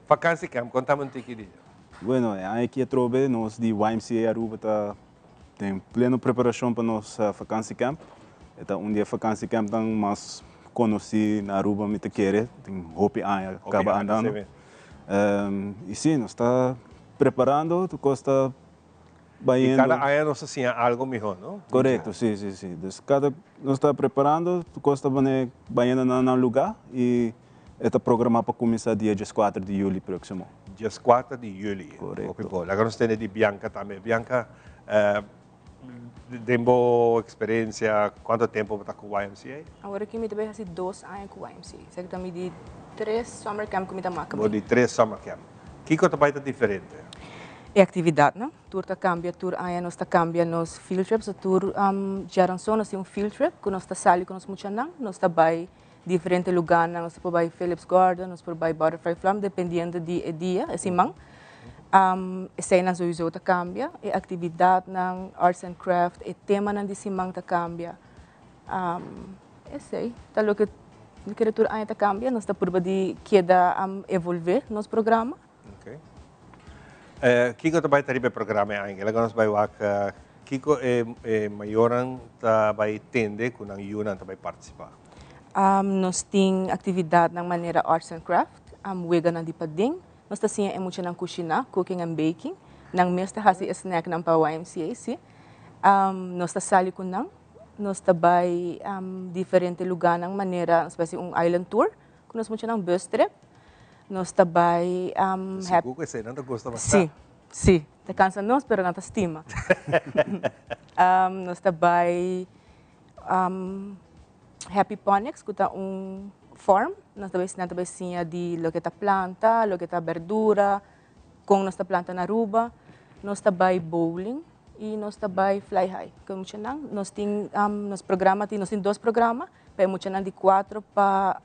Vacância camp, conta-me um tiquinho. Bueno, aqui a trobe, nós de YMCA Aruba está tem plena preparação para nossa vacância camp. Então, dia vacância camp então mais conheci na Aruba, me te querer, tem hopi acaba andando. E sim, nós está preparando, tu costa E cada ano nós tinha algo melhor, não? Correto, sim. Então, nós está preparando, tu costa banhando no lugar e está programado para começar dia 4 de julho próximo. Dia 4 de julho. Correto. Agora nós temos de Bianca também. Bianca, tempo experiência, quanto tempo está com o YMCA? Agora que me também há 2 anos com o YMCA. Sei que também de 3 summer camp que me também. De 3 summer camp. Que coisa vai estar diferente? É atividade, não? Tour está cambia, tour aí nós está cambia nos field trips, tour geração nós temos field trip, que nós está sali com nós muito não, nós está vai diferente lugar, nós está vai Phillips Garden, nós está vai Butterfly Farm, dependendo de dia, assim mang. Cena so uso está cambia, é atividade na arts and craft, é tema na de simang está cambia. Sei, tá lo que tour aí está cambia, nós está por de queda evolver nos programa. Kiko também está no programa ainda. Agora nós vamos ver Kiko é maioran vai tender com a Yuna também participar. Nós temos atividade na maneira arts and craft, wega na dipading. Nós temos muito na cozinha, cooking and baking. Nang mês está hasi snack na pa YMCA si. Nós está sali com nang. Nós está vai diferente lugar na maneira, espécie island tour. Nós muito na bus trip. Nós também Seguro que você não gosta bastante. Sim. Te cansa nós, pero não te estima. Nós também Happy Ponics, que é farm. Nós também sim de lo que tá planta, lo que tá verdura, com nós tá planta na Aruba. Nós também bowling e nós também fly high. Como nós temos nos programa, nós temos 2 programas, para muito de 4 para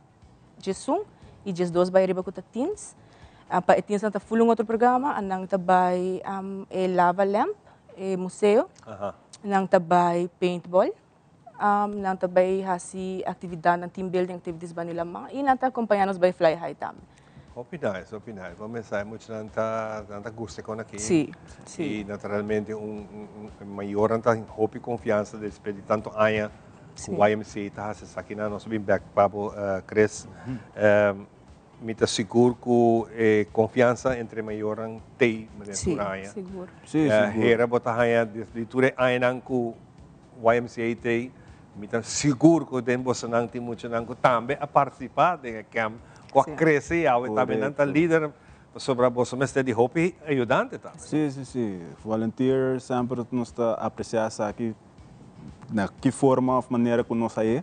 Jesum. E dia 2 vai riba com teens. Para teens nanta full outro programa, anang tabay lava lamp, museu, nang tabay paintball, nang tabay hasi atividade ng team building activities ba nila mga, e nanta acompanhados by fly high também. Hope nice. Vamos pensar muito nanta gusto com aqui. Sim. E naturalmente maior nanta hope confiança depois de tanto anos. O YMCA está aqui na nossa back para Cres. Me está seguro que confiança entre maioran tem Sim, seguro. Era botar aí de tudo aí não que o YMCA tem. Me está seguro que tem você não tem muito não que também a participar de camp com a crescer e também não tá líder sobre você mas de hope ajudante tá. Sim. Volunteer sempre nos está apreciar aqui na que forma ou maneira que nós aí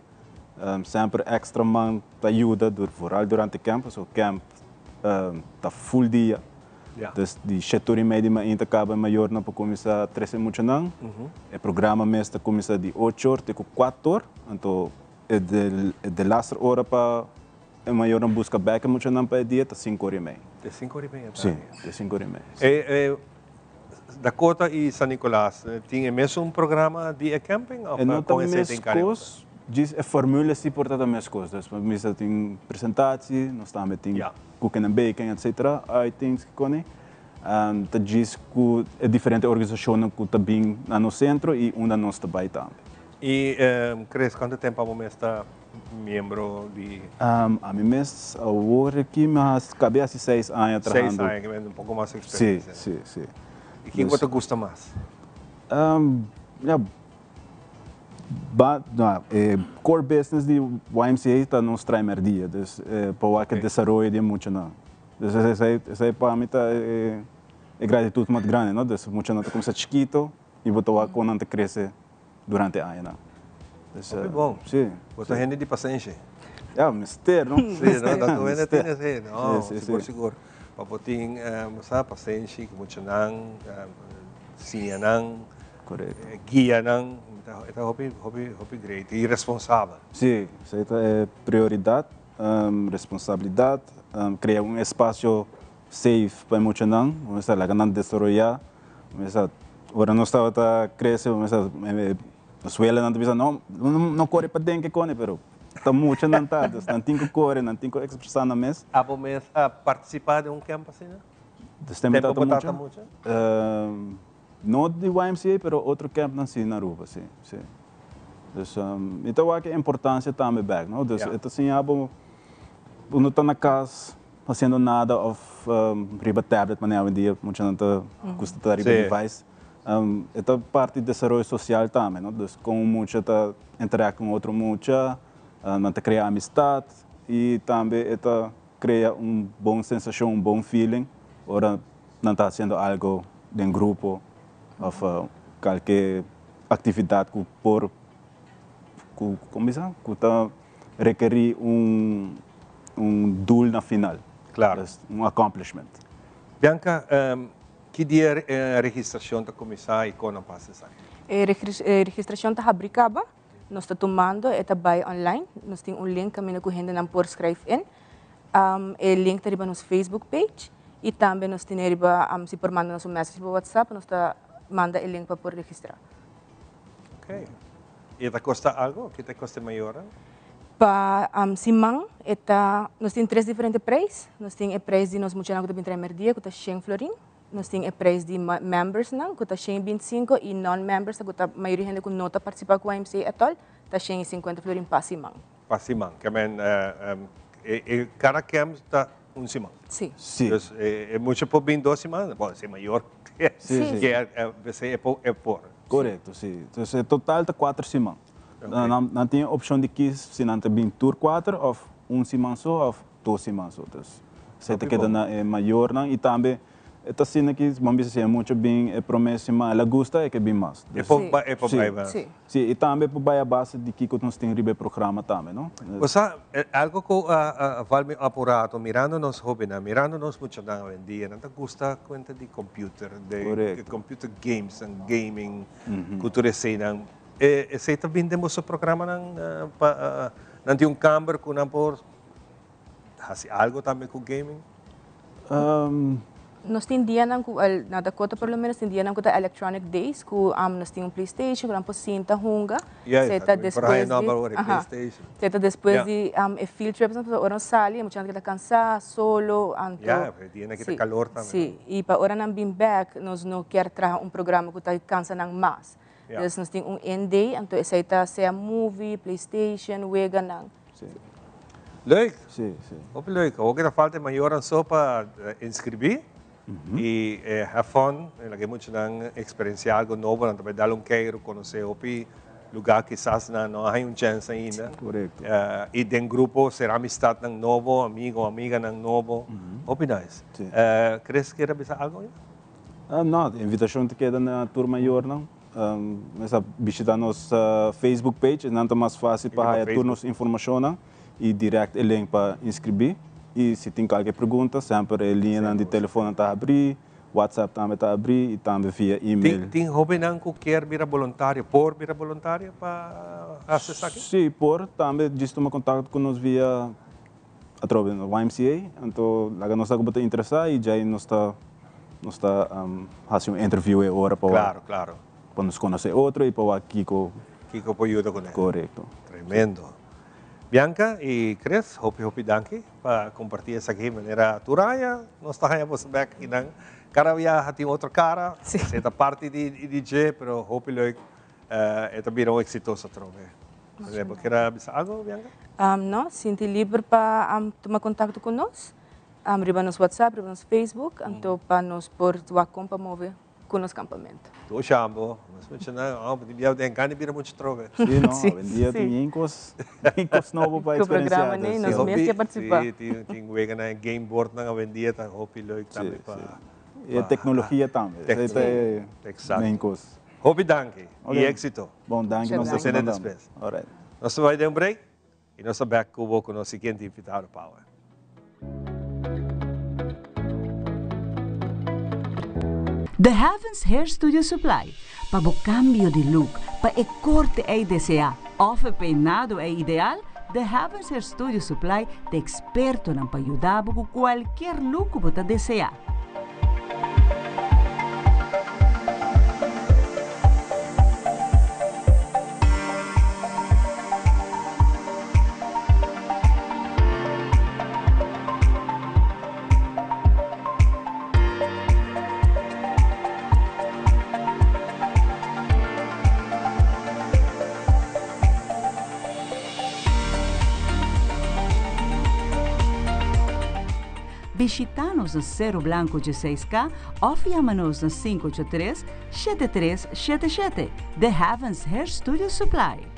sempre extra man ajuda durante o campo, so camp tá full dia. Dus die 7:30 ainda acaba maior na para começar 13 muito não. O programa mesmo começa de 8 até 4, então é de last hora para maior na busca back muito não para dia tá 5:30. De 5:30. Sim, de 5:30. Dakota e San Nicolás tinha mesmo programa de camping ou com esse tem coisas? Diz a fórmula se porta mesmas coisas. Mas tem apresentação, nós também tem cooking and baking, etc. I think que diz que é diferente organização que está bem no centro e onde nós também também. E Cres, quanto tempo você está membro de? A mim mesmo agora aqui mas cabe 6 anos trabalhando. 6 anos, um pouco mais de experiência. Sim. E quem você gosta mais? Core business de YMCA está nos primeiro dia, para que desenvolver de muito não. Essa para mim é gratitude muito grande, não? Muito não começa chiquito e botar com não crescer durante a ano. É bom. Sim. Você rende de paciência. Mister, não? Sim, não, está vendo não, seguro. Para ter paciência, muito não, sim não, guia não. Então, hobby great e responsável. Sim, isso é prioridade, responsabilidade, criar espaço safe para muito não, começar a não desenvolver, começar Agora nós estava a crescer, mas a escola não pensa não corre para dentro que corre, pero está muito não tá, não tem que correr, não tem que expressar na mesa. Abo mês a participar de campo assim, né? Tempo está muito. Não de YMCA, pero outro campo não sim na rua, sim. Então acho que a importância também back, não? Então assim, abo não está na casa fazendo nada ou riba tablet, mas hoje em dia muito não está custa riba device. É parte do desenvolvimento social também, não? Então com muito está interagir com outro muito, não está criar amizade e também cria bom sensação, bom feeling, ora não está fazendo algo de grupo ou qualquer atividade que por como está requerir doel na final. Claro. Accomplishment. Bianca, que dia a registração está começar e quando passa isso? A registração está abricada, nós estamos tomando, está by online, nós temos link que nós não por escrever in. O link está no nosso Facebook page e também nós temos se por mandar nosso mensagem por WhatsApp, nós está manda o link para por registrar. Ok. E está custa algo? Que te custa maior? Para Simão, nós temos 3 diferentes preços. Nós temos o preço de nós muitos anos que está primeiro dia, que está 100 florin. Nós temos o preço de members, que está 125, e non-members, que está a maioria gente que não está participando com o AMC e tal, está 150 florin para Simão. Para Simão, que cada campo está Simão. Sim. Então, é muito por bem 2 semanas, pode ser maior. Sim. Que é por. Correto, sim. Então, total está 4 semanas. Não tem opção de que se não tem tour 4 ou 1 semana só ou 2 semanas só. Então, se te queda maior e também está sendo que vamos dizer muito bem a promessa mas ela gosta é que bem mais. É por sim. Sim, e também por a base de que nós temos ribe programa também, não? Você algo que vai apurado mirando nos jovens, mirando nos muito na hoje em dia, não gosta conta de computer, de computer games and gaming, cultura cena. Você também temos o programa não tem câmera com não por algo também com gaming? Nós temos dia na Dakota pelo menos tem dia na Electronic Days que nós temos PlayStation, que nós cinta hunga, seta depois de field trip, ora sali, muita gente que cansar solo, anto. Dia na que calor também. Sim, e para ora não bem back, nós não quer trazer programa que está cansa não mais. Então nós temos end-day, então essa seja movie, PlayStation, wega não. Leuk. Sim. Leuk. Ook er falta maior só para inscrever e have fun, lagi muito ng experienciar algo novo, não também dar queiro conhecer o lugar que quizás não há chance ainda. Correto. E dentro grupo será amistade ng novo, amiga ng novo. Opi nice. Crees que era bisa algo? Não, a invitação te queda na tour maior não. Mas visitar nossa Facebook page, não é mais fácil para a nos informação e direct o link para inscrever. E se tem qualquer pergunta, sempre a linha de telefone está a abrir, WhatsApp também está a abrir e também via e-mail. Tem jovem que quer vir voluntário, por vir voluntário para acessar aqui? Sim, por também diz tomar contato com nós via através do YMCA, então lá nós estamos interessados e já nós está fazendo uma entrevista agora para Claro. Para nos conhecer outro e para Kiko pode ajudar com ele. Correto. Tremendo. Bianca e Chris, hopi danke para compartir essa aqui de maneira turaya. Nós estamos aqui na cada dia tem outra cara. Essa parte de DJ, pero hopi leuk é também exitoso também. Quer dizer algo, Bianca? Não, sinto livre para tomar contato conosco. Riba nos WhatsApp, riba nos Facebook, então para nos por Wacom para mover com os campamentos. Tô chamando, mas muito não, dia tem carne vira muito trove. Sim, não, dia tem incos novo para experienciar. O programa nem nós mesmos que participar. Tem wega na game board na vendia tá hopi leuk também para. E a tecnologia também. Exato. Incos. Hopi danke e éxito. Bom, danke. Nós estamos sendo despes. Alright. Nós vamos dar break e nós estamos back com o nosso seguinte invitado Power. The Heavens Hair Studio Supply. Para o cambio de look, para o corte que deseja, ou o peinado é ideal, The Heavens Hair Studio Supply é experto para ajudar com qualquer look que você deseja. Visita-nos no Cerro Blanco 16K ou chama-nos no 583-7377. The Heavens Hair Studio Supply.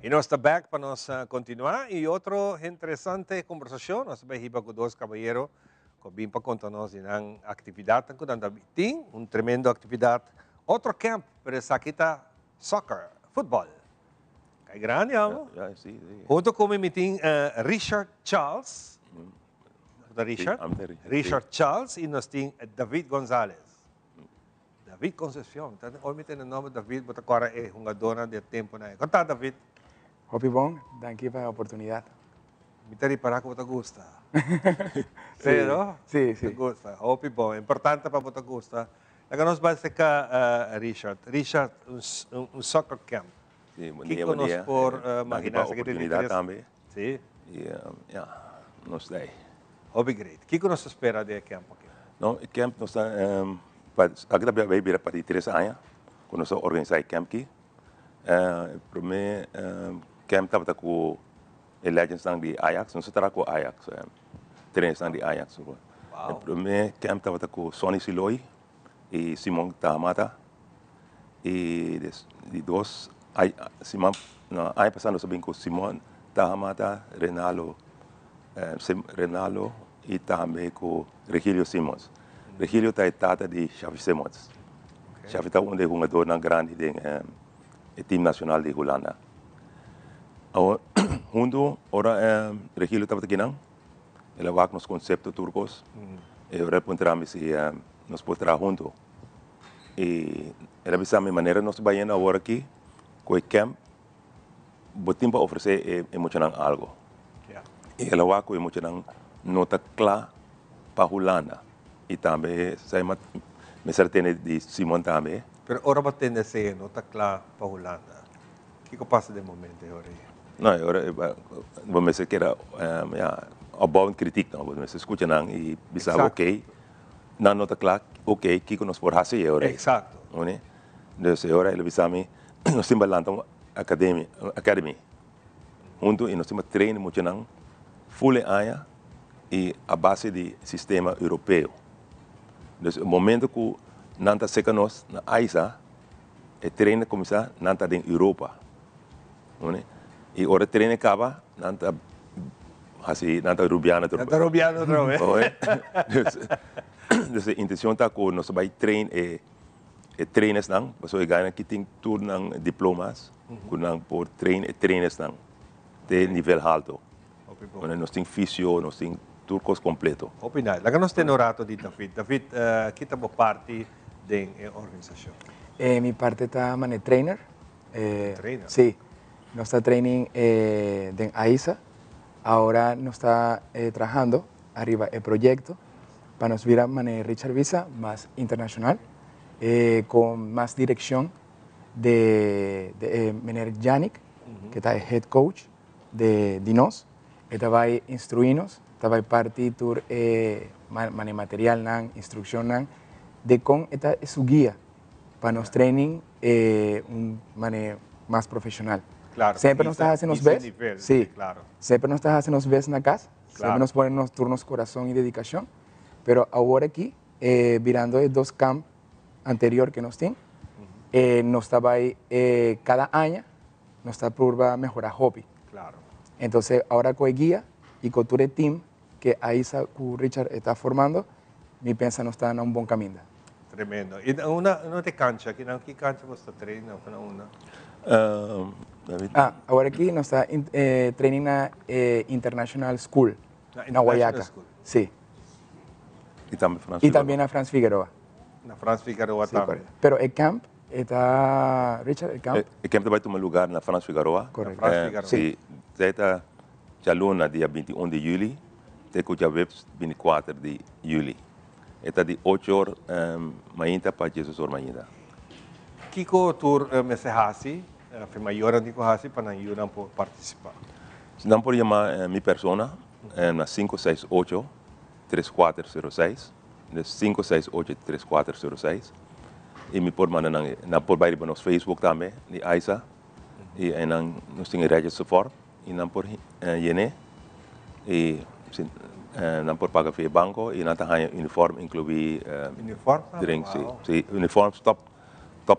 Y nos está back para nos continuar y otra interesante conversación. Nos va con dos caballeros que vienen para contarnos una actividad que dan un tremendo actividad. Otro camp, pero esa quita soccer, fútbol. Qué grande, ¿no? Sí. Junto con mi meeting Richard Charles. Richard? Richard Charles y nos tiene David González. David Concepción. Hoy me el nombre David, porque ahora es jugador de tiempo. ¿Cómo está, David? Hopi bom, danke para la oportunidad. Me te para que te gusta. Sí, ¿no? Sí. Te gusta. Hopi bom, importante para que te gusta. La que nos va a hacer Richard. Richard, un soccer camp. Sí, buen día. Buen día. Por imaginar que oportunidad también. Sí. Y nos da. Hopi great. ¿Qué nos espera de camp aquí? No, el camp nos está, aquí vai vir para 3 anos, quando nós organizamos o camp aqui. O primeiro camp estava com o Legends de Ajax, nós estávamos com o Ajax, treinos de Ajax. O primeiro camp estava com o Sonny Siloy e Simon Tahamata. E de dois, ano passado nós sabemos com o Simon Tahamata, Renalo e também com o Regilio Simons. Regilio está tata de Xavi Simons. Xavi está um jogador grande do time nacional de Holanda. Junto, ora Regilio estava aqui não. Ele vai com os conceitos turcos. E ora encontramos se nós podemos junto. E ela bisa a maneira nós vai indo agora aqui com o camp. Botim para oferecer emocional algo. E ela vai com emocional nota clara para Holanda. E também sai me certeza de Simon também. Pero ora va a tener ese nota clara para Holanda. ¿Qué pasa de momento ahora? No, ahora vamos a decir que era above crítica, no, vamos a escuchar e bisa ok, na nota clara, ok, que nos por hacer ahora. Exacto. ¿No? Entonces ahora ele bisa me nos estamos lançando academy. Junto e nós estamos treinando muito não, full aia e a base do sistema europeu. Então, o momento que nanta seca nós na AISA, é treino começar nanta em Europa. E ora treino acaba nanta assim nanta rubiana outra vez. Nanta rubiana outra vez. Então, a intenção está que nós vai treinar treinos não, para ganhar que tem tudo não diplomas, que não por treinos não de nível alto. Nós tem fisio, nós tem turcos completo. Opinai. Laga nós temos orato de David. David, que estamos parte da organização? Mi parte está como trainer Sí, nuestra training de AISA. Ahora nos está trabajando arriba el proyecto para nos ver a manera Richard Visa más internacional, con más dirección de manera Yannick, que está el head coach de nos. Esta va a instruirnos, esta va a partir tour material, instrucción, de con esta es su guía para nos training un manera más profesional. Claro, siempre nos estás haciendo ves, nivel, sí, claro. Siempre nos estás haciendo ves en la casa, Claro. siempre nos ponen los turnos corazón y dedicación, pero ahora aquí, mirando los 2 camps anterior que nos tienen, nos estaba ahí cada año, nos está por mejorar hobby. Claro. Entonces, ahora con el guía y con todo el team que ahí Richard está formando, mi piensa nos está en un buen camino. Tremendo. E una de cancha, que cancha você treina para una? Ahora aquí nos está training na International School, na Guayaca. Sí. Y también a Franz Figueroa. Na Franz Figueroa sí, también. Pero el camp está, Richard, el camp? El camp vai tomar lugar na Franz Figueroa. Correcto. Franz Figueroa. Sí. Está já luna dia 21 de julho, até que já 24 de julho. Está de 8 horas mainda para 16 horas mainda. Kiko tour mesehasi, maior Nico Hasi para ayudar a participar. Se não pode chamar minha persona na 568-3406, 568-3406. E me pode mandar na por baile para nosso Facebook também, de Aisa. E aí nós temos redes forte e não por Yene. E não por pagar via banco e não tem uniforme incluir drinks. Sim, uniforme top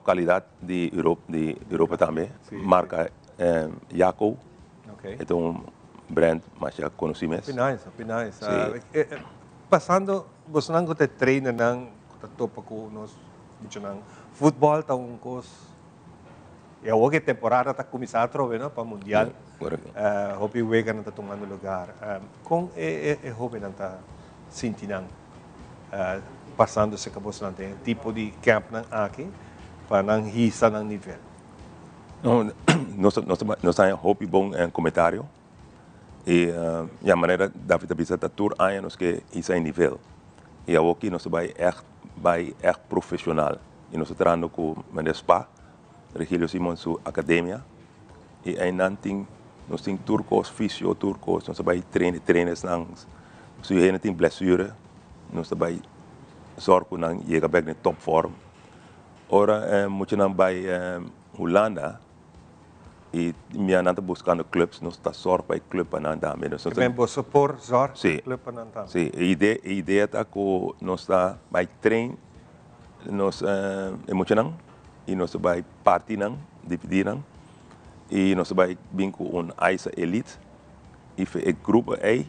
qualidade de Europa também. Sim, marca Jaco. Okay. É um brand mais já conhecido. Pinais. Passando, você não gosta de treinar nang topa ko nos nang futebol taong kos. E a outra temporada está começando a trocar para mundial. Hopi wega na tatungano lugar. Kung hopi nanta sintinang passando sa kabos natin tipo de camp ng aki para nang hisa ng nível. Nós temos hopi bom comentário. E a maneira da vida da tour anos que hisa em nível. E aqui nós vai profissional. E nós trabalhamos com o SPA, Regilio Simon, sua academia. E aí nós temos turcos, fisioturcos, nós vai treinar, se ele tem blessura, nós vai zorgen que não chega bem em top form. Ora, muito não vai Holanda, e minha nanta buscando clubes, nós está zorgen para o clube para não dar menos. Também você por zorgen clube para não dar. Sim, a ideia é que nós está vai treinar, nós muito não, e nós vai partir não, dividir não. E nós vamos vir com um AISA Elite. E o grupo A,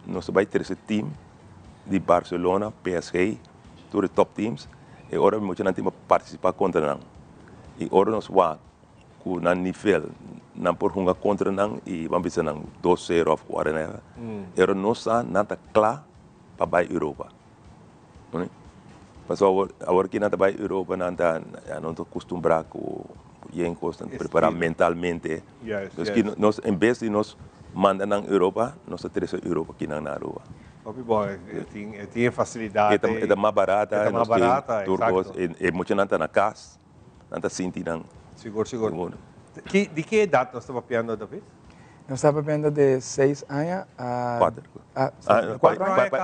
nós vamos ter esse time de Barcelona, PSG, todos os top teams. E agora nós vamos participar contra nós. E agora nós vamos com um nível, não por jogar contra nós e vamos ver 2-0 ou 4-0. E agora nós estamos claros para a Europa. Mas agora que nós estamos na Europa, nós não estamos acostumados com e constante preparar mentalmente. Nós, em vez de nós mandar na Europa, nós temos a Europa aqui na Europa. Tem facilidade. É mais barata. É mais barata, turcos. É muito não na casa, não está sentindo. Seguro. De que idade nós estamos falando, David? Nós estamos falando de 6 anos a 4 anos.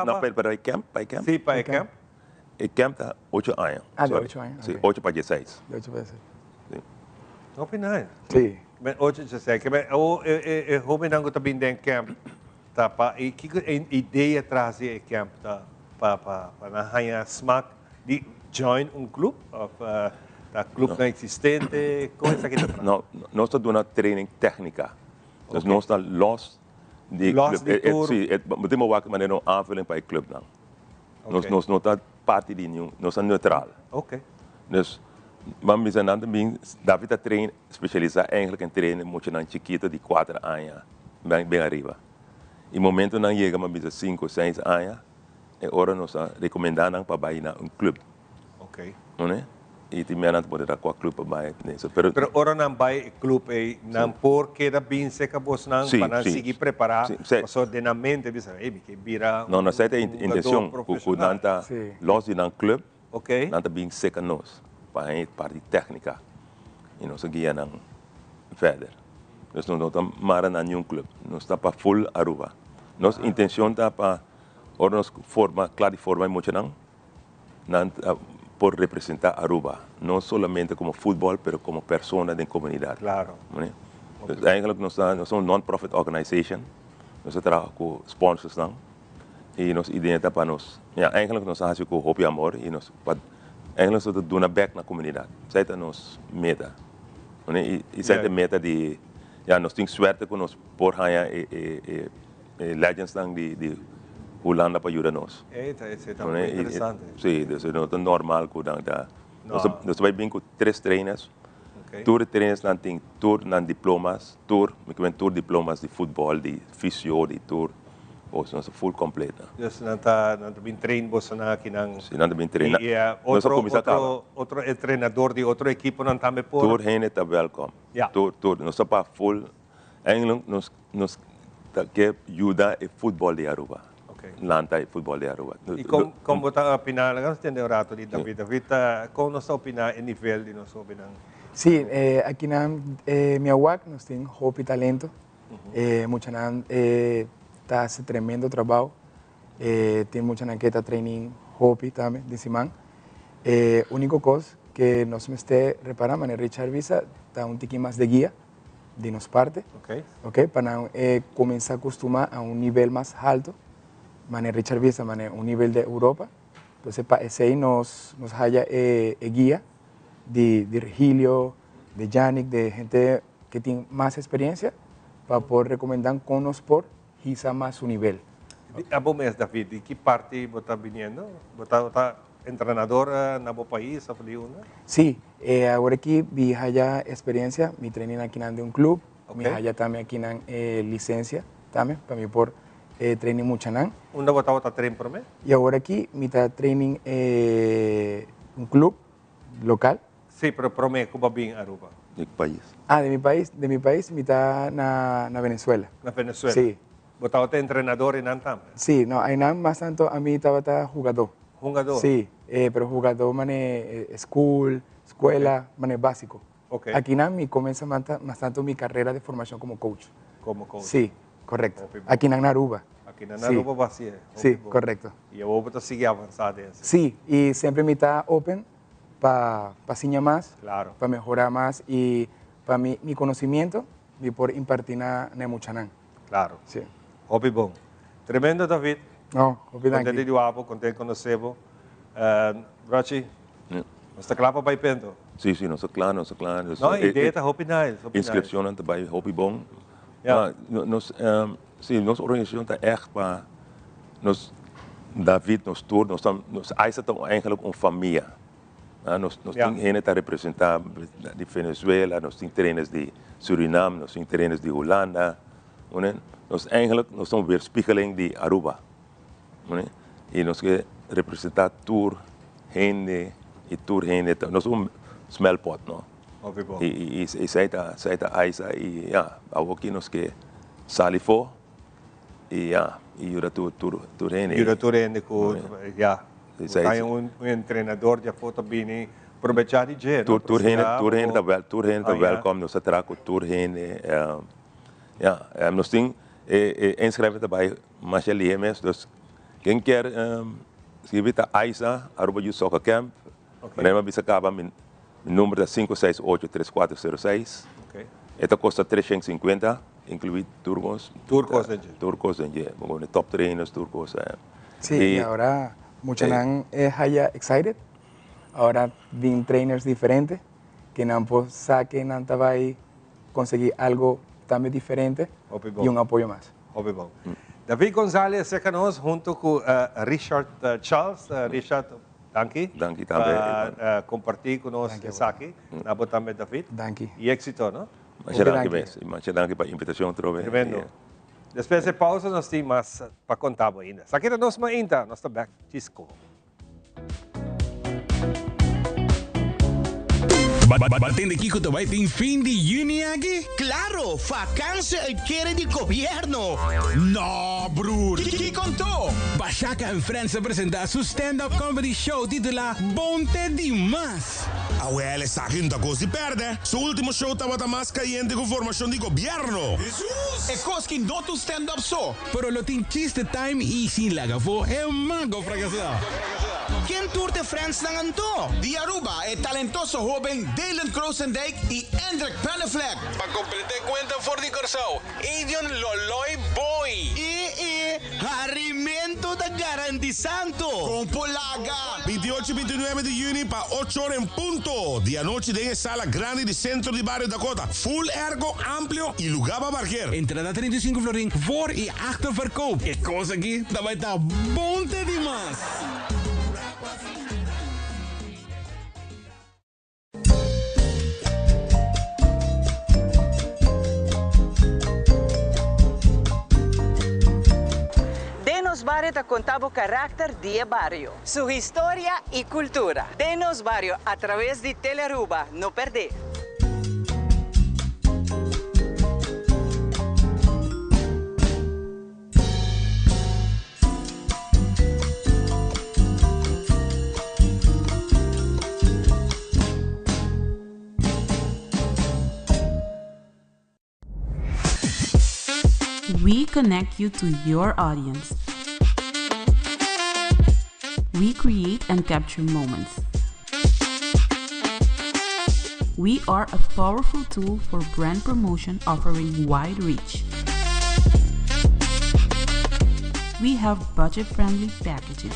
Não, para o camp? Sim, para o camp. O camp está 8 anos. De 8 anos. Sim, 8 para 16. De 8 para 16. No, Pinay. Sí. Men 8-16. Hobi nang gutabing den camp. Pa ideia atrás do camp para nahaya smack de join club of club não existente. Como é que é? Não, nós estamos dando training técnica. Nós não estamos lost de club. Sim, temos uma maneira aanvulling para o club não. Nós não estamos parte de nenhum. Nós estamos neutral. Ok. Maar we zijn dan de David train specializa eigenlijk in trainen moet je dan chiquito de 4 anos bem arriba. E momento não chega mas bisa 5 6 anos e ora nós recomendamos para ir na club. Ok. Não é? e também não poderá com a clube mais nisso. Pero ora não vai clube não porque da bem seca vos não para seguir preparar, só de na mente bisa, que vira. Não, nós temos a intenção que nanta los de na clube, nanta bem seca nós para a parte técnica e nós guia não verder. Nós não estamos mara na nenhum clube, nós está para full Aruba. Nossa intenção está para ora nós forma claro forma muito não por representar Aruba, não somente como futebol, mas como pessoa da comunidade. Claro. Eigenlijk nós somos uma non-profit organization, nós trabalhamos com sponsors não, e nossa ideia é para nós, eigenlijk nós fazemos com Hope e Amor e nós, eigenlijk nós damos back na comunidade. Essa é a nossa meta, e essa é a meta de, nós temos sorte que nós por legends de Holanda para ajudar nós. Isso é muito interessante. Sim, isso é normal que nós vai bem com 3 treinos. Tour treinos não tem tour não diplomas, tour diplomas de futebol, de fisio, de tour, ou seja, full completa. Então não tá bem treino você na aqui não. Sim, não bem treino. E outro treinador de outra equipe não também por. Tour heen está welcome. Tour nós só para full. Eigenlijk nós que ajuda o futebol de Aruba. Lanta e futebol de Aruba. E como está opinar, nós temos rato de David, como nós opinar o nível de nós opinar? Sim, aqui na minha UAC nós temos Hope e Talento, muita nan está fazendo tremendo trabalho, tem muita nan que está treinando Hope também, de Simão. Única coisa que nós me está reparando, é Richard Visa, está tiquinho mais de guia de nossa parte, para começar a acostumar a nível mais alto. Richard Visa, un nivel de Europa. Entonces, para ese ahí nos haya guía de Virgilio, de Yannick, de gente que tiene más experiencia, para poder recomendar con nos por quizá más su nivel. A bom mês, David, de que parte você está vindo? Você está treinador na bom país, a Sí, ahora aquí vi haya experiencia, mi training aquí en un club, mi haya también aquí en licencia, también, para mí por training mucho nan. ¿Dónde vos training por mí? Y ahora aquí me está training un club local. Sí, pero por mí, ¿cómo va bien Aruba? ¿De qué país? De mi país me está na Venezuela. ¿Na Venezuela? Sí. ¿Vos estás entrenador en Antam? Sí, no, en Antam más tanto a mí estaba jugador. ¿Jugador? Sí, pero jugador school, escuela, básico. Okay. Aquí en Antam me comienza más tanto mi carrera de formación como coach. Como coach. Sí. Correcto. Aquí en Aruba. Aquí en Aruba va así. Sí, correcto. Y Aruba sigue avanzando. Sí, y siempre me está open para enseñar más, claro, para mejorar más y para mi conocimiento y por impartir en Muchanán. Claro. Sí. Hopi bom. Tremendo, David. No, hopi danke. Contente de guapo, contente de conhecê-lo. Brachi, você está claro para ir pento? Sim, sim, nós estamos claros. Não, a ideia está hopi nice. Inscrição também, hopi bom. Sim, nossa organização está echt para nós, David, nós todos, nós eigenlijk uma família. Nós temos gente que representar de Venezuela, nós temos trainers de Suriname, nós temos trainers de Holanda. Nós estamos weerspiegeling de Aruba. E nós queremos representar tour gente e tour gente. Nós somos um smeltpot, não? E sai da Aisa e aqui nós que salifo e jura tour gente. Jura tour gente com tem treinador já foi também aproveitar de jeito. Tour gente tá welcome, nós trago tour gente. Nós temos inscrever também mais LMS, dus quem quer escrever a Aisa Aruba Youth Soccer Camp, mas bisa acaba meu número é 568-3406. Esta custa 350, incluído turcos. Turcos en top trainers, turcos. Sí, y ahora muchos han excited. Ahora vienen trainers diferentes que no saquen vai conseguir algo también diferente y un apoyo más. David González se conoce junto con Richard Charles. Richard, danke. Danke também. Compartir conosco aqui. Nabo também, David. Danke. E éxito, não? Muchas gracias por la invitación. Tremendo. Después de pausa, nós temos mais para contar ainda. Sakit nós ainda, nós estamos back. Chisco. Batende Kiko te vai tem fim de junho aqui? Claro, vacância e querer de governo. No, broer. Que contou? Bachaka en Friends apresenta su stand-up comedy show titula Bonte Dimas. Ele sabe que não se perde. Su último show estava mais caliente com formação de governo. Jesus! E cosque no tu stand-up show. Pero lo tin chiste time e sin lagafo é mago fracasado. Quem tour de Friends nanganto? De Aruba é talentoso jovem Dylan Kroosendijk e Hendrik Pannefleck. Para completar conta for de Corsão, Adrian Loloy Boy. E Harimento da Garantisanto. Com Polaga. 28 e 29 de junho para 8 horas em ponto. Dia noite em sala grande de centro de Barrio Dakota. Full ergo, amplio e lugar para parquear. Entrada 35 florin voor e achterverkoop. Que coisa aqui, dat vai estar bonte demais. Denos Barrio te contaba o carácter de barrio, su historia y cultura. Denos Barrio a través de Telearuba, no perder. We connect you to your audience. We create and capture moments. We are a powerful tool for brand promotion offering wide reach. We have budget-friendly packages.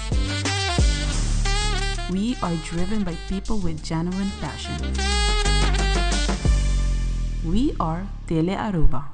We are driven by people with genuine passion. We are Telearuba.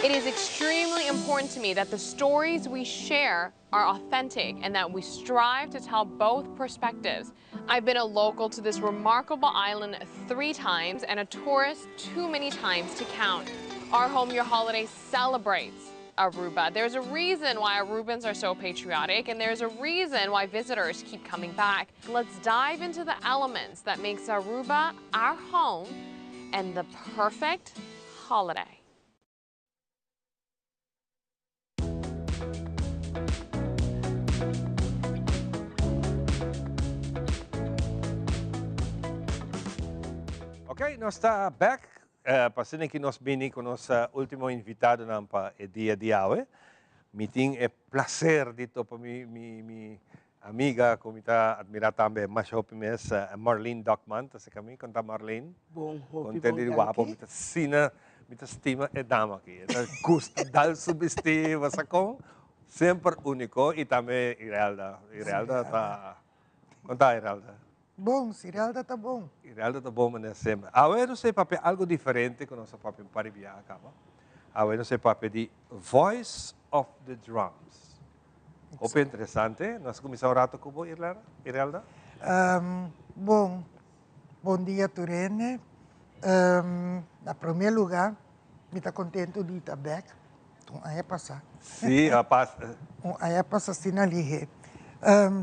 It is extremely important to me that the stories we share are authentic and that we strive to tell both perspectives. I've been a local to this remarkable island 3 times and a tourist too many times to count. Our Home Your Holiday celebrates Aruba. There's a reason why Arubans are so patriotic, and there's a reason why visitors keep coming back. Let's dive into the elements that makes Aruba our home and the perfect holiday. Ok, nós está back. Passando aqui nós bem com nosso último invitado para o dia de hoje. Meeting é prazer de para minha amiga, como está admirar também, mais mês, Marlene Dockman, tá kami, conta Marlene. Bom, conta de guapo, mita sina, mita estima é dama aqui. Gusto dal subestima, sacou? Sempre único e também Irelda. Irelda tá, conta Irelda. Bom, Irelda tá bom. Irelda tá bom, mas sempre. Agora não sei papel algo diferente que nosso papel para viajar acaba. Agora não sei papel de Voice of the Drums. Opa interessante. Nós começamos um rato com você, Irelda. Bom, bom dia, Turene. Na primeiro lugar, me está contente de estar back. Então, aí é passar. Sim, a passa. Aí é passar assim ali.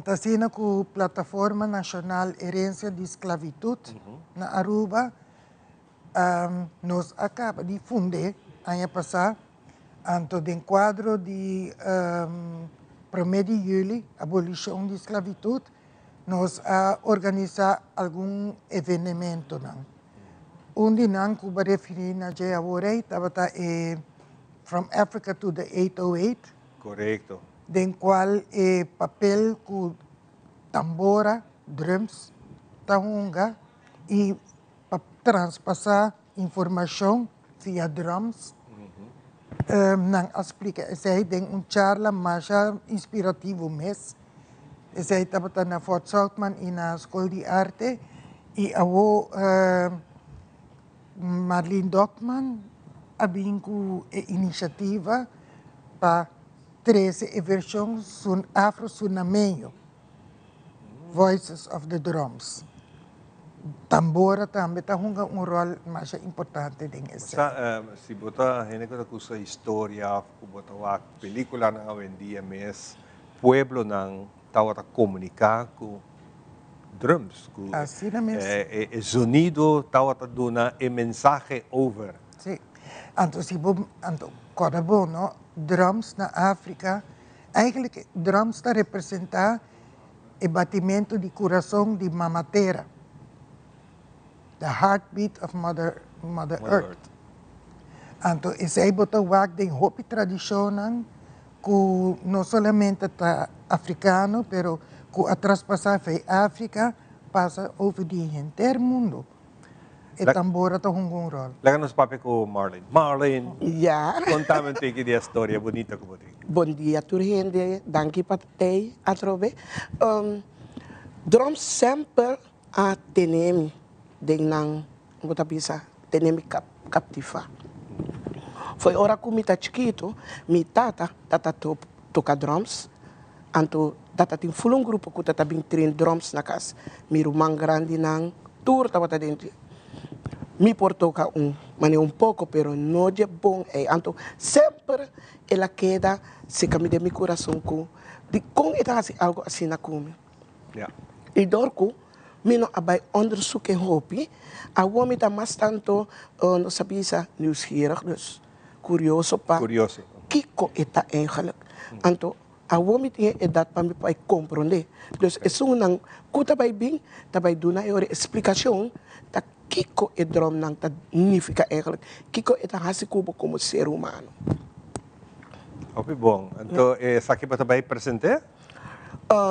Tasina ku Plataforma Nacional Herencia de Esclavitud na Aruba, nos acaba de fundir, ano passado, anto de quadro de 1 de julho, abolição de esclavitud, nos organizar algum evento. Onde nós Cuba referir na dia agora, estava From Africa to the 808. Correcto. Den qual papel com tambora, drums, tahunga, e para transpassar informação via drums. Nang explica, esse tem charla mais inspirativo mês. Esse estava na Fort Saltman e na Escola de Arte e Marlene Dockman abing com iniciativa para 13 versões sun afro-sunameño, Voices of the Drums. Tambora também tem rol mais importante nesse. Se botar gente que usa história, botar película na vendia mês, pueblo não estava a comunicar com drums, com assim mesmo. O sonido estava a dar a mensagem over. Sim. Então se cada bom, drums na África, eigenlijk drums está representar o batimento de coração de Mamatera. The heartbeat of Mother Earth. Então, esse aí botou de hopi tradicional que não somente está africano, pero que a traspassar a África passa over the inteiro mundo. E tambora está um rol. Leva-nos papo com Marlene. Marlene, contame um pouco da história bonita que você tem. Bom dia, tudo gente. Danke para te atrove. Drums sempre a tenem dengan bota bisa tenem captiva. Foi hora que eu chiquito, mi tata toca drums. Anto tata tem full grupo que tata bem trein drums na casa. Mi rumang grande nang tour tata dentro. Mi por tocar um pouco, pero não é bom. Então, sempre ela queda se caminha de meu coração com ela algo assim na come. E dorco, me não abai onderzoek en hobby. A homem tá mais tanto, não sabia se nieuwsgierig, dus curioso pa. Curioso. Kiko eta eigenlijk. Então, a homem tem idade para me compreender. Dus é só nang kuta bay bing, tabay duna e explicação. Kiko e drum não significa eigenlijk. Kiko é hasi kubo como ser humano. Ok, bom. Então, essa aqui para também presente?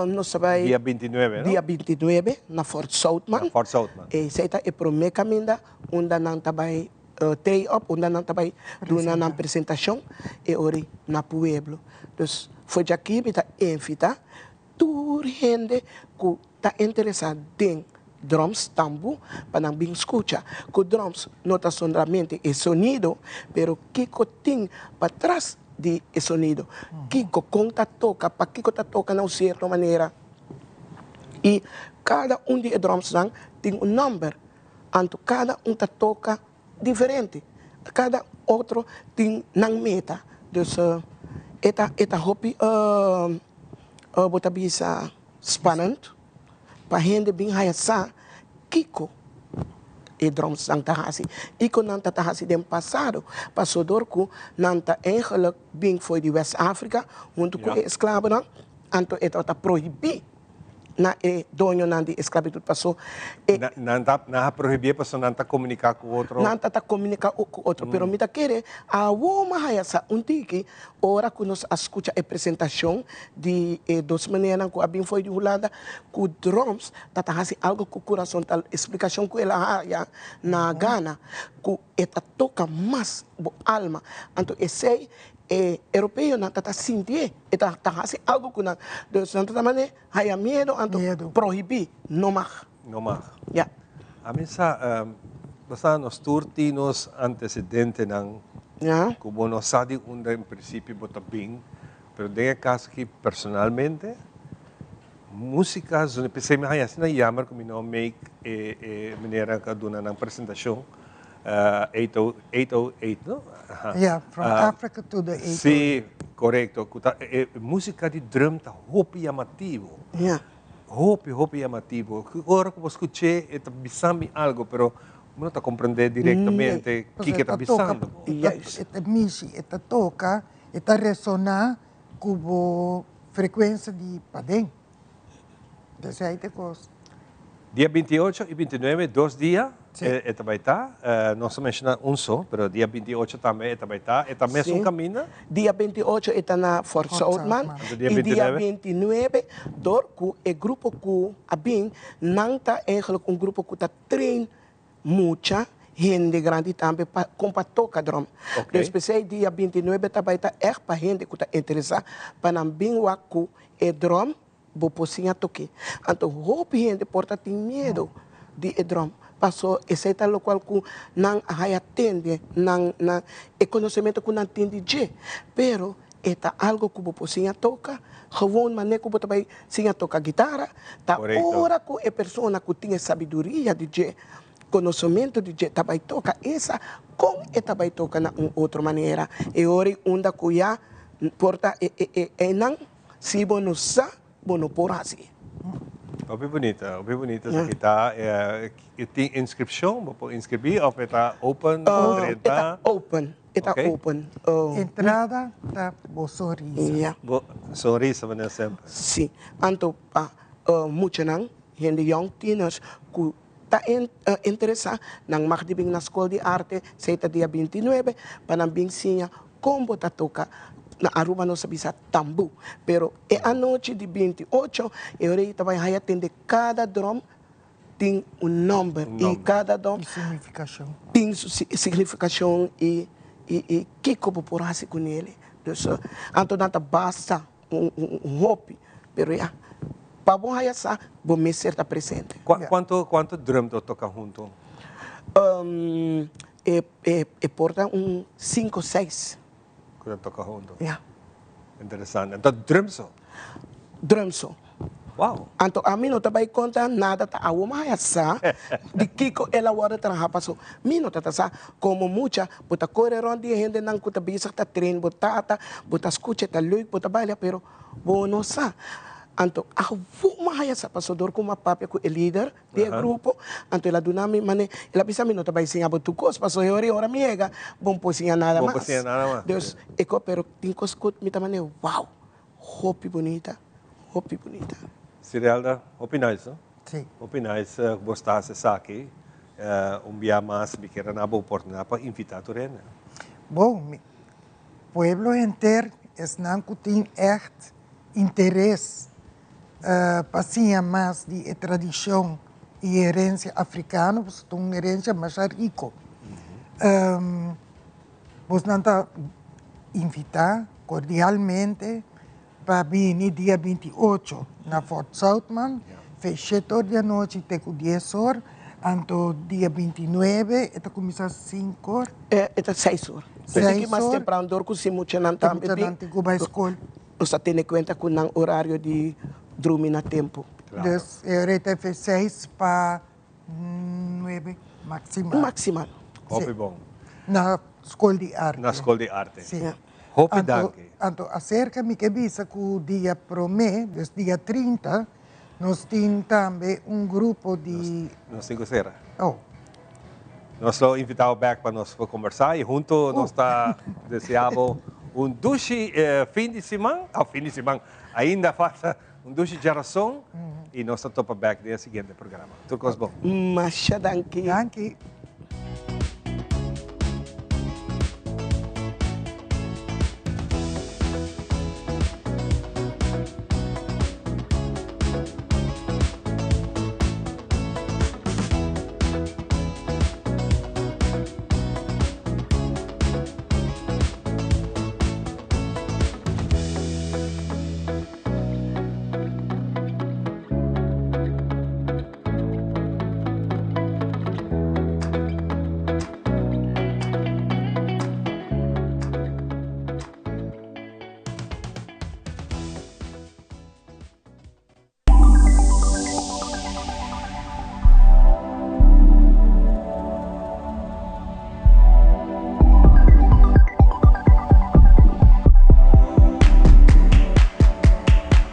Nós sabemos. Dia 29, não? Dia 29, na Fort Saltman. Fort Saltman. E essa é a primeira caminhada, onde não também try-up, onde não também duna na apresentação, e ori na pueblo. Então, foi aqui que está invita, toda gente que está interessada em drums tambu para não escutar que drums não está somente o sonido, pero Kiko tem para trás de sonido. Kiko conta toca para Kiko tá toca de certa maneira. E cada de drums tem número, então cada tá toca diferente. Cada outro tem na meta. Então eta hopi bota bisa spannend. Para gente bem raiaçar, Kiko e drums não tá assim. Kiko não tá assim no passado, passou dorco não tá eigenlijk bem foi de West África, onde com escravo não, então tá proibido na dono não de escravidão passou. Não proibir para não tá comunicar com outro. Não tá comunicar com outro, pero me tá querer a uma raiaça tiki ora que nós escuta a apresentação de dos maneiras que a bem foi de Holanda com drums tá assim algo com o coração tal explicação que ela há na Gana que esta toca mais alma então esse europeu não está sentindo está assim algo que não de certa maneira há medo então proibir não mais a mim basta nos turtinos antecedentes ng como nós sabe em princípio bota bem pero de caso que personalmente música zona pensei me haya sina yamar como não make maneira que dona na apresentação 808, no? Yeah, from Africa to the 808. Sí, Correcto. Música de drum está hopi llamativo. Hopi llamativo. Ahora como escuché, está pisando algo, pero no está comprender directamente qué está pisando. Esta misi, esta toca, esta resona como frecuencia de padén. Entonces ahí te cosa. Día 28 y 29, 2 días, esta vai estar. No se menciona un só, pero día 28 también esta vai estar. Esta mesmo camina. Dia 28 está na Fort Southman. Dia E dia 29, door ku e grupo ku abin, nang ta eigenlijk un grupo ku ta train mucha gente grande também para tocar drum. Okay. Especialmente dia 29 também está para gente que está interessada para bem waku e drum bo posinha toque. Então hope gente porta tem medo de drum. Passou esse tal local que não atende, não é conhecimento que não atende de, pero eta algo que bo posinha toca. Gewoon maneira que você vai sinha tocar guitarra, tá ora com a pessoa que tem sabedoria de je, conhecimento de je, tá vai tocar essa com eta vai tocar na outra maneira. E ori onda cuia porta não se bonusa bono por assim. Opi bonita essa guitarra. Tem inscrição, vou inscrever, ou está open? Está open. Está open. Entrada está bo sorriso. Sorriso, né, sempre. Sim. Então, muitos não, gente young teenagers, que está interessado, não mag de vir na escola de arte, seita dia 29, para vir sim como está tocar. Na Aruba não sabia tambu, pero a noite de 28, eu estava aí atender cada drum tem número e cada drum tem significação e que como por assim com ele. Então não basta hope, pero para bom aí essa, bom me ser presente. Quanto drum tu toca junto? Porta 5, 6. Quando toca junto. Interessante. Então, drumso? Drumso. Wow. Então, a mim não vai contar nada, tá? A uma essa de Kiko ela hora trabalha passou. Mim não tá sa como muita, bota correr onde a gente não cuta bisa tá treino, bota escuta tá lui, bota baila, pero bono sa. Então, a uma essa passou dor com uma papia com o líder do grupo. Então, ela do nome, mane, ela bisa mim não tá vai ensinar botu cos, passou hora miega, bom posinha nada mais. Bom posinha nada mais. Deus, pero tem cos cut, me também wow, hope bonita. Cirelda, opinais, não? Sim. Opinais, gostasse aqui, dia mais, me quero na boa oportunidade para invitar a Turena. Bom, pueblo inteiro, não tem echt interesse para mais de tradição e herência africana, você tem uma herência mais rica. Você não está invitar cordialmente para vir no dia 28 na Fort Southman, fechei toda a noite até 10 horas, então dia 29, está começar às 5 horas? Está 6 horas. Tem que mais temprano, dorco se muito não também. Tem que ir à escola. Você tem em conta com o horário de dormir na tempo. Então, eu fez 6 para 9 maximal. Hope bom. Na escola de arte. Na escola de arte. Sim. Hope danke. Então, acerca-me que visa que o dia promê, desde dia 30, nós temos também grupo de... Nós temos que ser. Oh. Nós lo invitamos back para nós conversar e junto nós está desejamos duche fim de semana, ainda faça duche geração e nós estamos back no seguinte programa. Tudo bom. Masha danke. Danke.